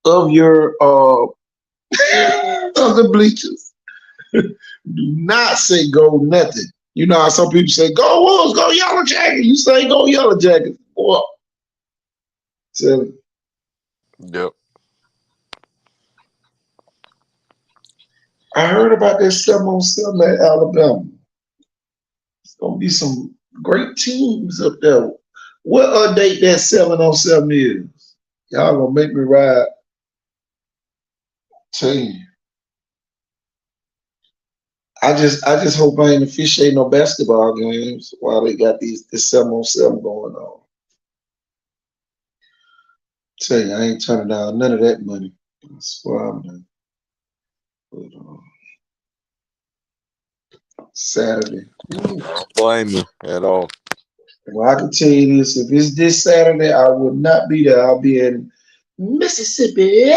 of your of the bleachers. Do not say go nothing. You know how some people say go Wolves, go Yellow Jackets. You say go Yellow Jackets. Boy. Tell me. Yep. I heard about that 7-on-7 at Alabama. It's gonna be some great teams up there. What date that 7-on-7 is? Y'all gonna make me ride. Tell you. I just hope I ain't officiating no basketball games while they got this 7-on-7 going on. Tell you, I ain't turning down none of that money. I swear I'm not. But, Saturday. Don't blame you at all. Well, I can tell you this: if it's this Saturday, I will not be there. I'll be in Mississippi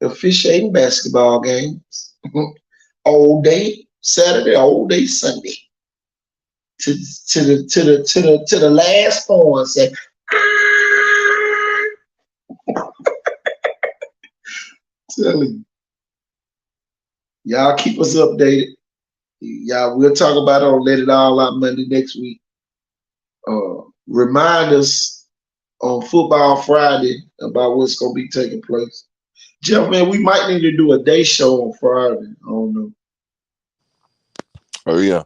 officiating basketball games all day Saturday, all day Sunday. To the last point, say. Telling you. Y'all keep us updated. Y'all, we'll talk about it on Let It All Out Monday next week. Remind us on Football Friday about what's going to be taking place. Jeff, man, we might need to do a day show on Friday. I don't know. Oh, yeah.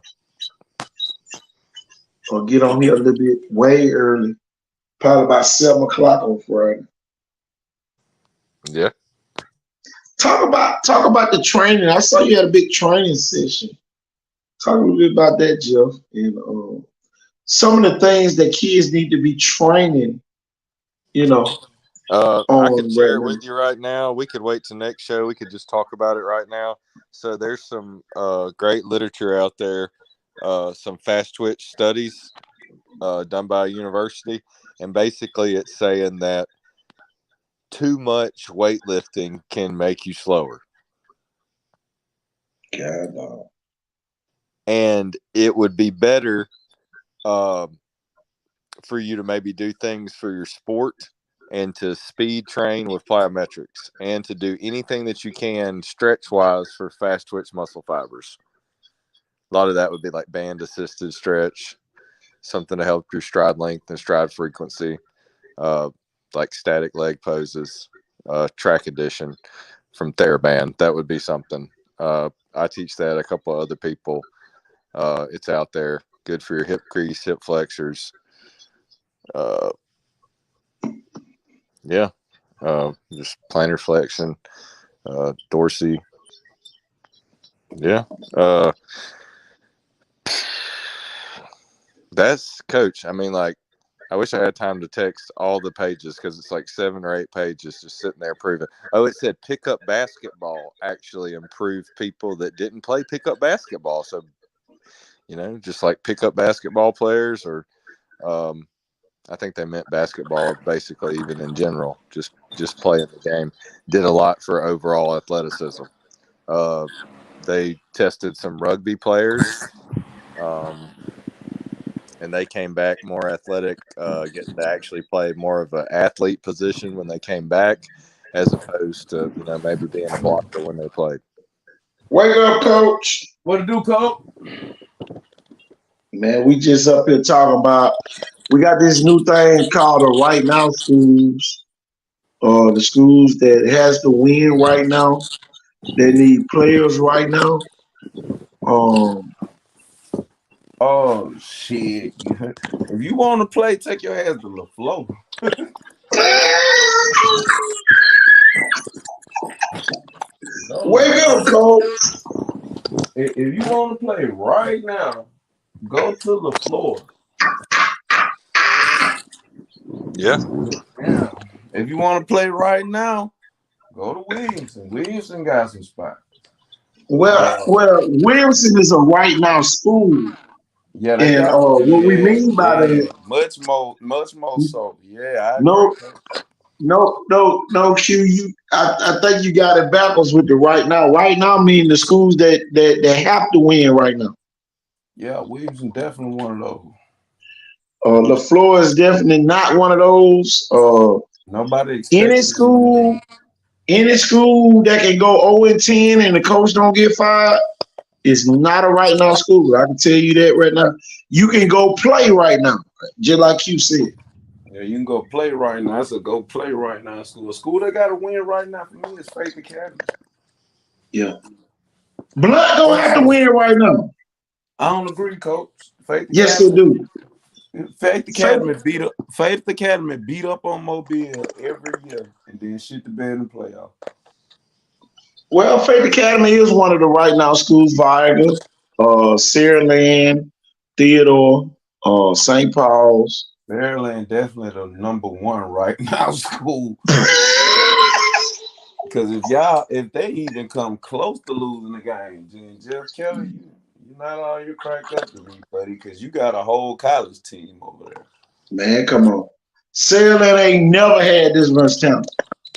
Or get on here a little bit way early. Probably about 7 o'clock on Friday. Yeah. Talk about the training. I saw you had a big training session. Talk a little bit about that, Jeff. And some of the things that kids need to be training, I could on share it right now. with you right now. We could wait till next show. We could just talk about it right now. So there's some great literature out there, some fast twitch studies done by a university, and basically it's saying that too much weightlifting can make you slower. God, no. And it would be better for you to maybe do things for your sport and to speed train with plyometrics and to do anything that you can stretch wise for fast twitch muscle fibers. A lot of that would be like band assisted stretch, something to help your stride length and stride frequency, like static leg poses, track edition from TheraBand. That would be something. I teach that a couple of other people. It's out there, good for your hip crease, hip flexors. Just plantar flexion, dorsey. Yeah. That's coach. I mean, like, I wish I had time to text all the pages because it's like 7 or 8 pages just sitting there proving. Oh, it said pickup basketball actually improved people that didn't play pickup basketball. So, just like pickup basketball players, or I think they meant basketball basically, even in general, just playing the game, did a lot for overall athleticism. They tested some rugby players. And they came back more athletic, getting to actually play more of an athlete position when they came back, as opposed to maybe being a blocker when they played. Wake up, coach. What to do, coach? Man, we just up here talking about. We got this new thing called the Right Now schools. The schools that has to win right now. They need players right now. Oh shit! If you want to play, take your ass to LaFleur. Wake up, coach. If you want to play right now, go to LaFleur. Yeah. If you want to play right now, go to Williamson. Williamson got some spots. Well, Wilson is a right now school. Yeah, And what we mean by that, much more so. Yeah, I no, agree. Q. I think you got it backwards with the right now. Right now mean the schools that have to win right now. Yeah, Williamson definitely one of those. LaFleur is definitely not one of those. Nobody expects any school that can go 0-10 and the coach don't get fired is not a right now school. I can tell you that right now. You can go play right now, just like you said. Yeah, you can go play right now. I said go play right now. A school that got to win right now for me is Faith Academy. Yeah. Blood don't have to win right now. I don't agree, coach. Faith yes, they do. Faith Academy beat up on Mobile every year and then shit the bed in the playoff. Well, Faith Academy is one of the right now schools. Viagra, Saraland, Theodore, St. Paul's. Maryland definitely the number one right now school. Because if they even come close to losing the game, then Jeff Kelly, you're not all you cracked up to be, buddy, because you got a whole college team over there. Man, come on. Saraland ain't never had this much talent.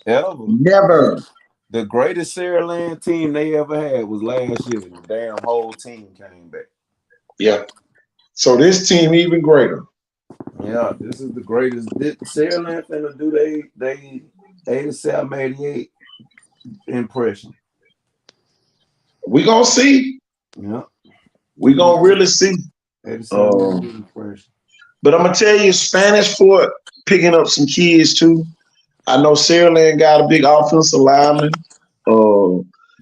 Ever. Never. The greatest Saraland team they ever had was last year. The damn whole team came back. Yeah. So this team even greater. Yeah, this is the greatest. Saraland finna do they 87, 88 impression. We gonna see. Yeah. We gonna really see. 87 impression. But I'm gonna tell you, Spanish Fort picking up some kids too. I know Saraland got a big offensive lineman.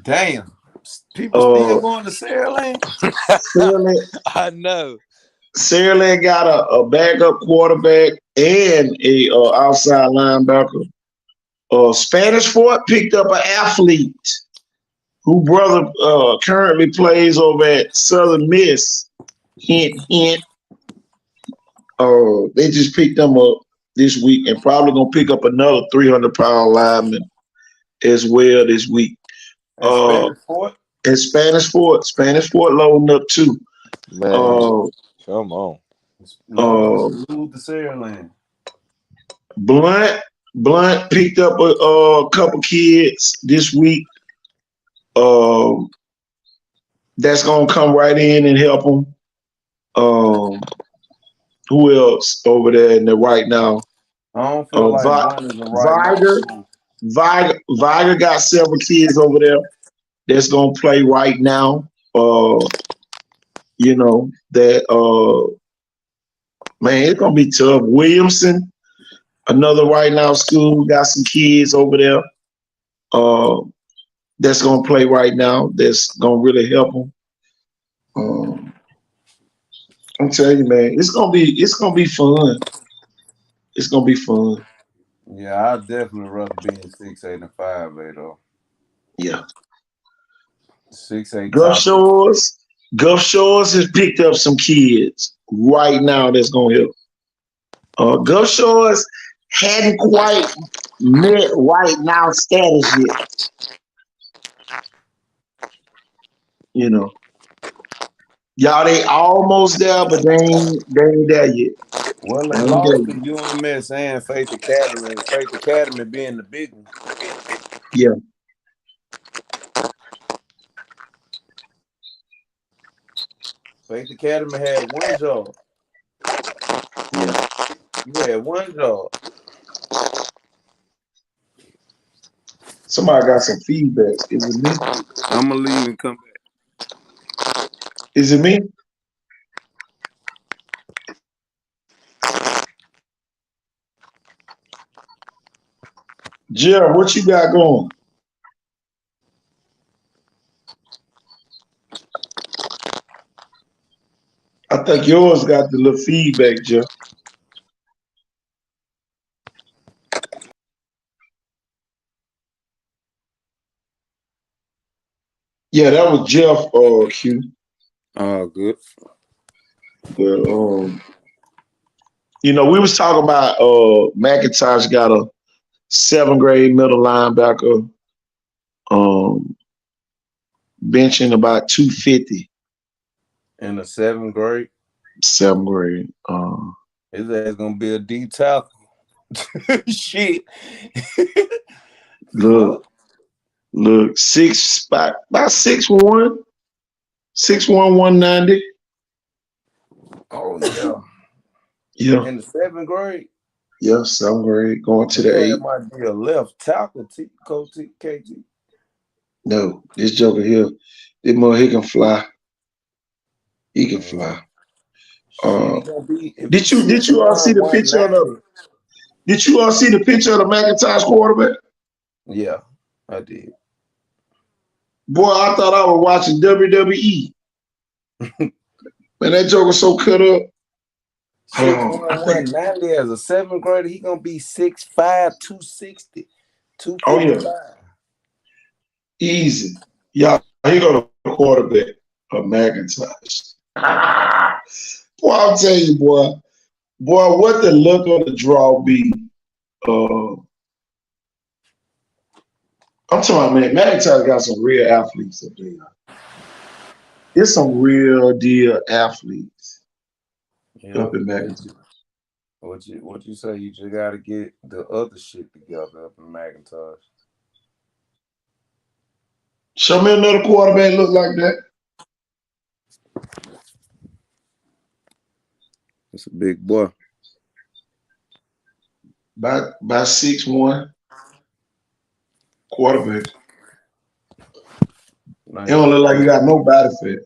Damn. People still going to Saraland? I know. Saraland got a backup quarterback and a outside linebacker. Spanish Fort picked up an athlete whose brother currently plays over at Southern Miss. Hint, hint. They just picked them up. this week, and probably gonna pick up another 300-pound lineman as well this week. And Spanish Fort. And Spanish Fort loading up too. Man, come on. Salute the Saraland. Blunt picked up a couple kids this week. That's gonna come right in and help them. Who else over there in the right now? I don't feel like one is the right Viger got several kids over there that's gonna play right now. You know that man, it's gonna be tough. Williamson, another right now school, got some kids over there. That's gonna play right now. That's gonna really help them. I'm telling you, man, it's gonna be fun. It's gonna be fun. Yeah, I'd definitely rather be in 6'8" and 5'8" though. Yeah. 6'8". Gulf Shores has picked up some kids right now that's gonna help. Gulf Shores hadn't quite met right now status yet. You know. Y'all, they almost there, but they ain't there yet. Well, they lost to UMS and Faith Academy. Faith Academy being the big one. Yeah. Faith Academy had one job. Yeah. You had one job. Somebody got some feedback. Is it me? I'm gonna leave and come back. Is it me? Jared, what you got going? I think yours got the little feedback, Jeff. Yeah, that was Jeff Q. Oh, good. But you know, we was talking about McIntosh got a 7th grade middle linebacker benching about 250. In the 7th grade. 7th grade. His ass gonna be a D tackle. Shit. Look, about 6'1", 190. Oh yeah. Yeah. In the 7th grade. Yeah, 7th grade going to the 8th. Might be a left tackle, KT. No, this joker here, this mother, he can fly. He can fly. Did you all see the picture of the? Did you all see the picture of the McIntosh quarterback? Yeah, I did. Boy, I thought I was watching WWE. Man, that joker so cut up. 190 as a 7th grader, he gonna be 6'5", 260, 255. Oh yeah, easy. Yeah, he got a quarterback, a McIntosh. Boy, I'll tell you, boy, what the look of the draw be? I'm talking about, man, McIntosh got some real athletes up there. There's some real deal athletes up in McIntosh. What you say? You just gotta get the other shit together up in McIntosh. Show me another quarterback look like that. It's a big boy. By 6'1" quarterback. He don't look like he got no body fat.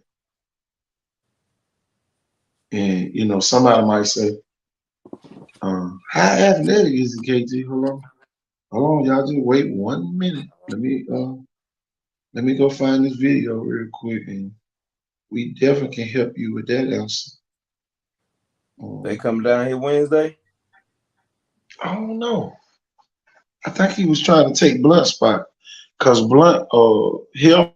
And you know, somebody might say, how athletic is he, KT? Hold on, y'all just wait 1 minute. Let me go find this video real quick, and we definitely can help you with that answer. They come down here Wednesday? I don't know. I think he was trying to take Blunt's spot, because Blunt, him.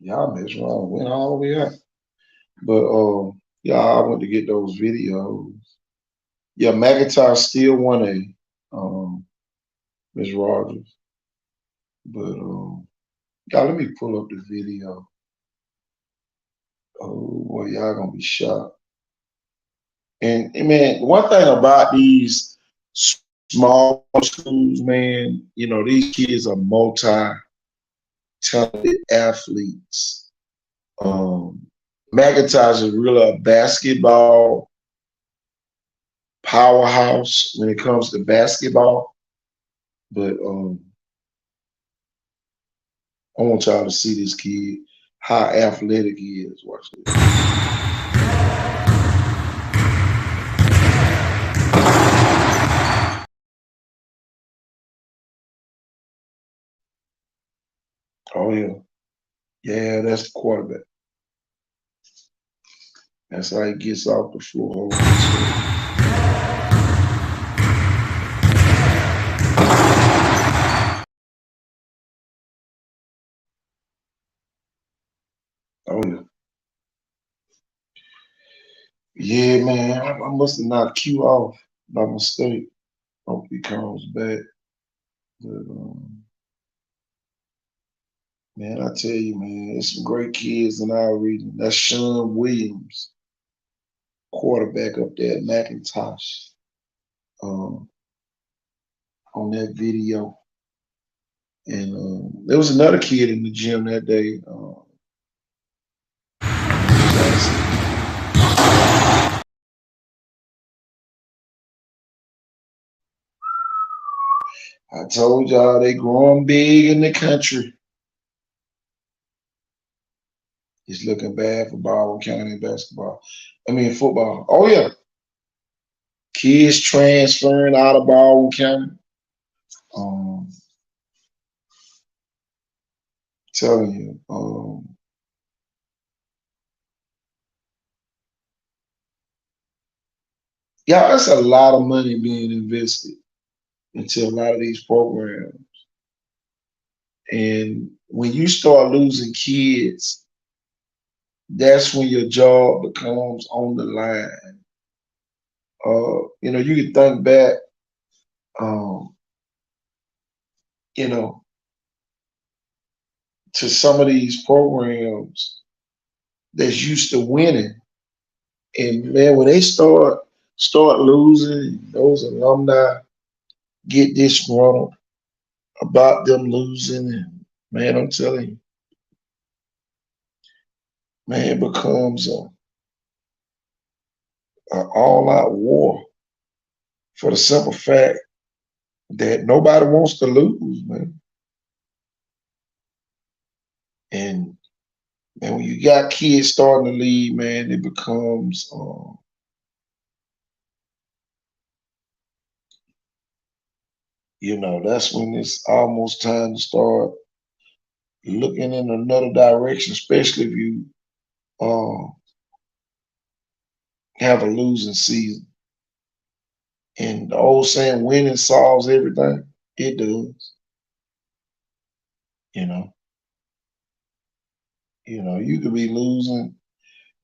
Y'all mess wrong. Went all the way out. But yeah, I went to get those videos. Yeah, McIntyre still won Miss Rogers. But y'all let me pull up the video. Oh boy, y'all gonna be shocked. And man, one thing about these small schools, man, you know, these kids are multi-talented athletes. McIntyre's is really a basketball powerhouse when it comes to basketball. But I want y'all to see this kid, how athletic he is. Watch this. Oh yeah. Yeah, that's the quarterback. That's how he gets off the floor. Oh yeah. Yeah, man. I must have knocked Q off by mistake. Hope he comes back. But man, I tell you, man, there's some great kids in our region. That's Sean Williams, quarterback up there at McIntosh. On that video. And there was another kid in the gym that day. I told y'all they growing big in the country. It's looking bad for Baldwin County basketball. I mean football. Oh yeah. Kids transferring out of Baldwin County. Telling you. Yeah, that's a lot of money being invested into a lot of these programs. And when you start losing kids, that's when your job becomes on the line. You know, you can think back, um, you know, to some of these programs that's used to winning. And man, when they start losing, those alumni get disgruntled about them losing. And man, I'm telling you, man, it becomes a all-out war for the simple fact that nobody wants to lose, man. And when you got kids starting to leave, man, it becomes you know, that's when it's almost time to start looking in another direction, especially if you have a losing season. And the old saying, winning solves everything. It does. You know. You could be losing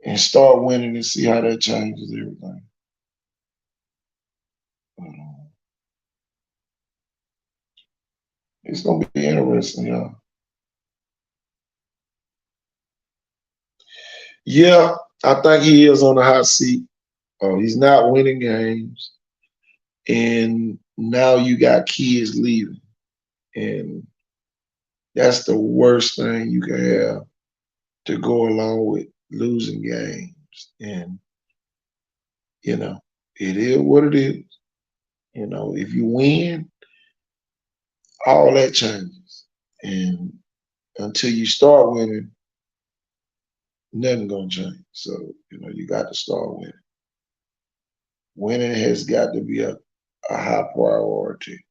and start winning and see how that changes everything. It's gonna be interesting, y'all. Yeah, I think he is on the hot seat. He's not winning games, and now you got kids leaving, and that's the worst thing you can have to go along with losing games. And you know, it is what it is. You know, if you win, all that changes, and until you start winning, nothing gonna change. So you got to start winning. Winning has got to be a high priority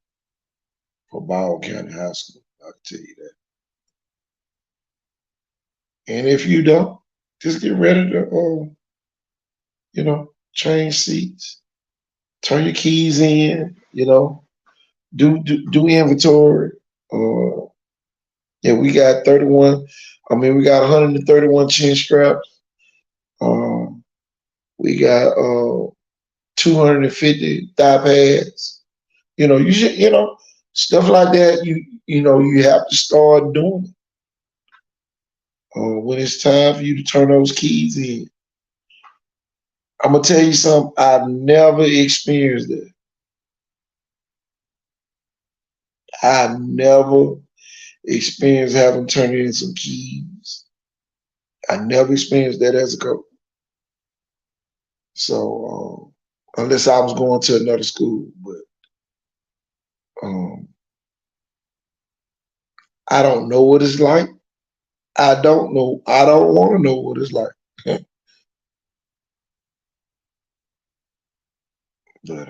for Baldwin County High School. I can tell you that. And if you don't, just get ready to, change seats, turn your keys in, do inventory. Yeah, we got 31 I mean, we got 131 chin straps. We got 250 thigh pads. You should, stuff like that. You have to start doing it when it's time for you to turn those keys in. I'm gonna tell you something. I've never experienced that. I've never experienced having turned in some keys. I never experienced that as a coach. So unless I was going to another school, but I don't know what it's like. I don't know. I don't want to know what it's like. But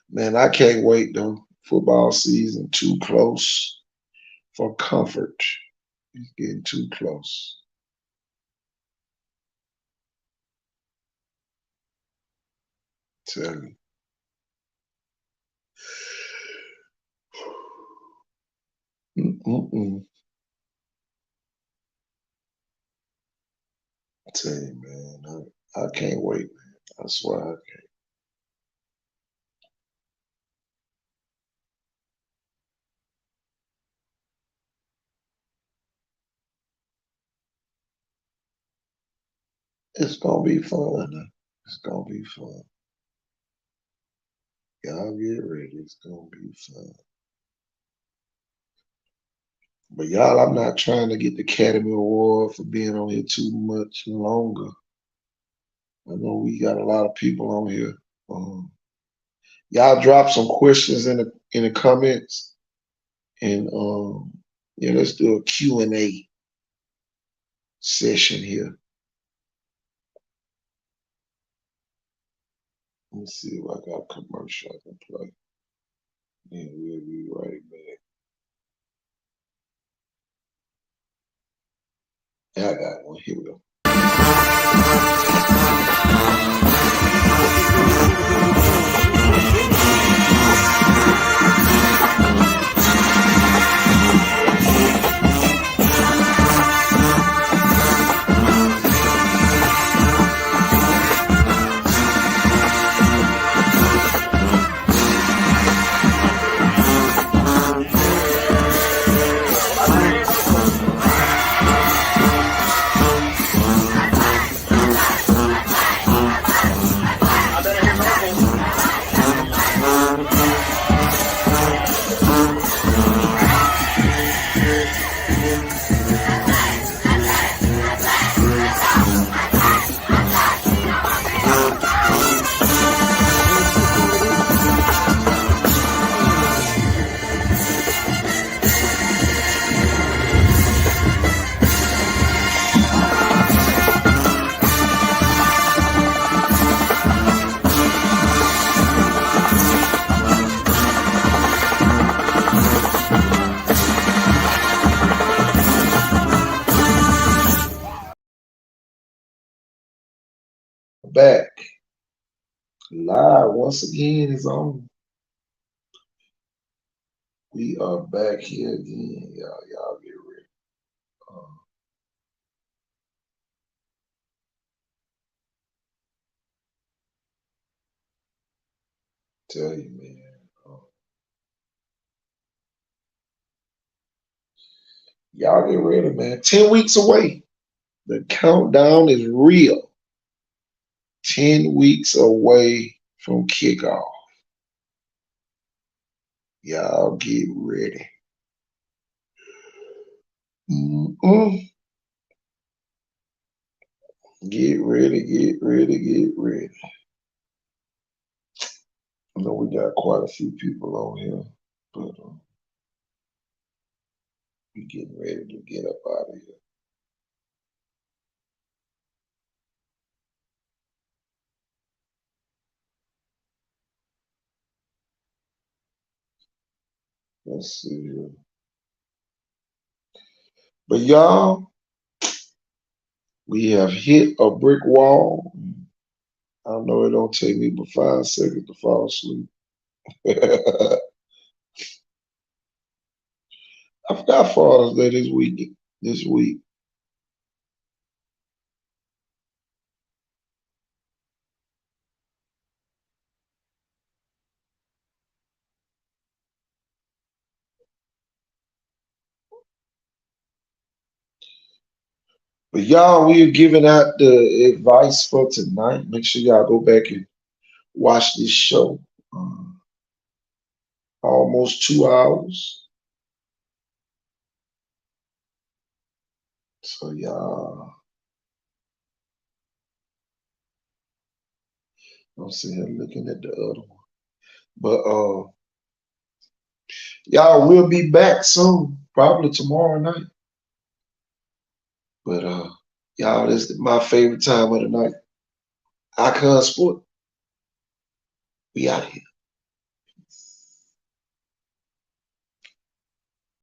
man, I can't wait though. Football season too close for comfort. It's getting too close. Tell you. Mm-mm-mm. Tell you, man, I can't wait, man. I swear I can't. It's gonna be fun. It's gonna be fun. Y'all get ready. It's gonna be fun. But y'all, I'm not trying to get the Academy Award for being on here too much longer. I know we got a lot of people on here. Y'all drop some questions in the comments, and yeah, let's do a Q&A session here. Let me see if I got a commercial I can play. And we'll be right back. Yeah, I got one. Here we go. Back live once again is on. We are back here again, y'all. Y'all get ready. Tell you, man. Y'all get ready, man. 10 weeks away. The countdown is real. 10 weeks away from kickoff. Y'all get ready. Get ready, get ready, get ready. I know we got quite a few people on here, but we getting ready to get up out of here. Let's see here. But y'all, We have hit a brick wall. I know it don't take me but 5 seconds to fall asleep. I forgot Father's Day this week. This week. But y'all, we are giving out the advice for tonight. Make sure y'all go back and watch this show. Uh, almost 2 hours. So y'all, I'm sitting here looking at the other one. But y'all will be back soon, probably tomorrow night. But y'all, this is my favorite time of the night. Icon Sport. We out here.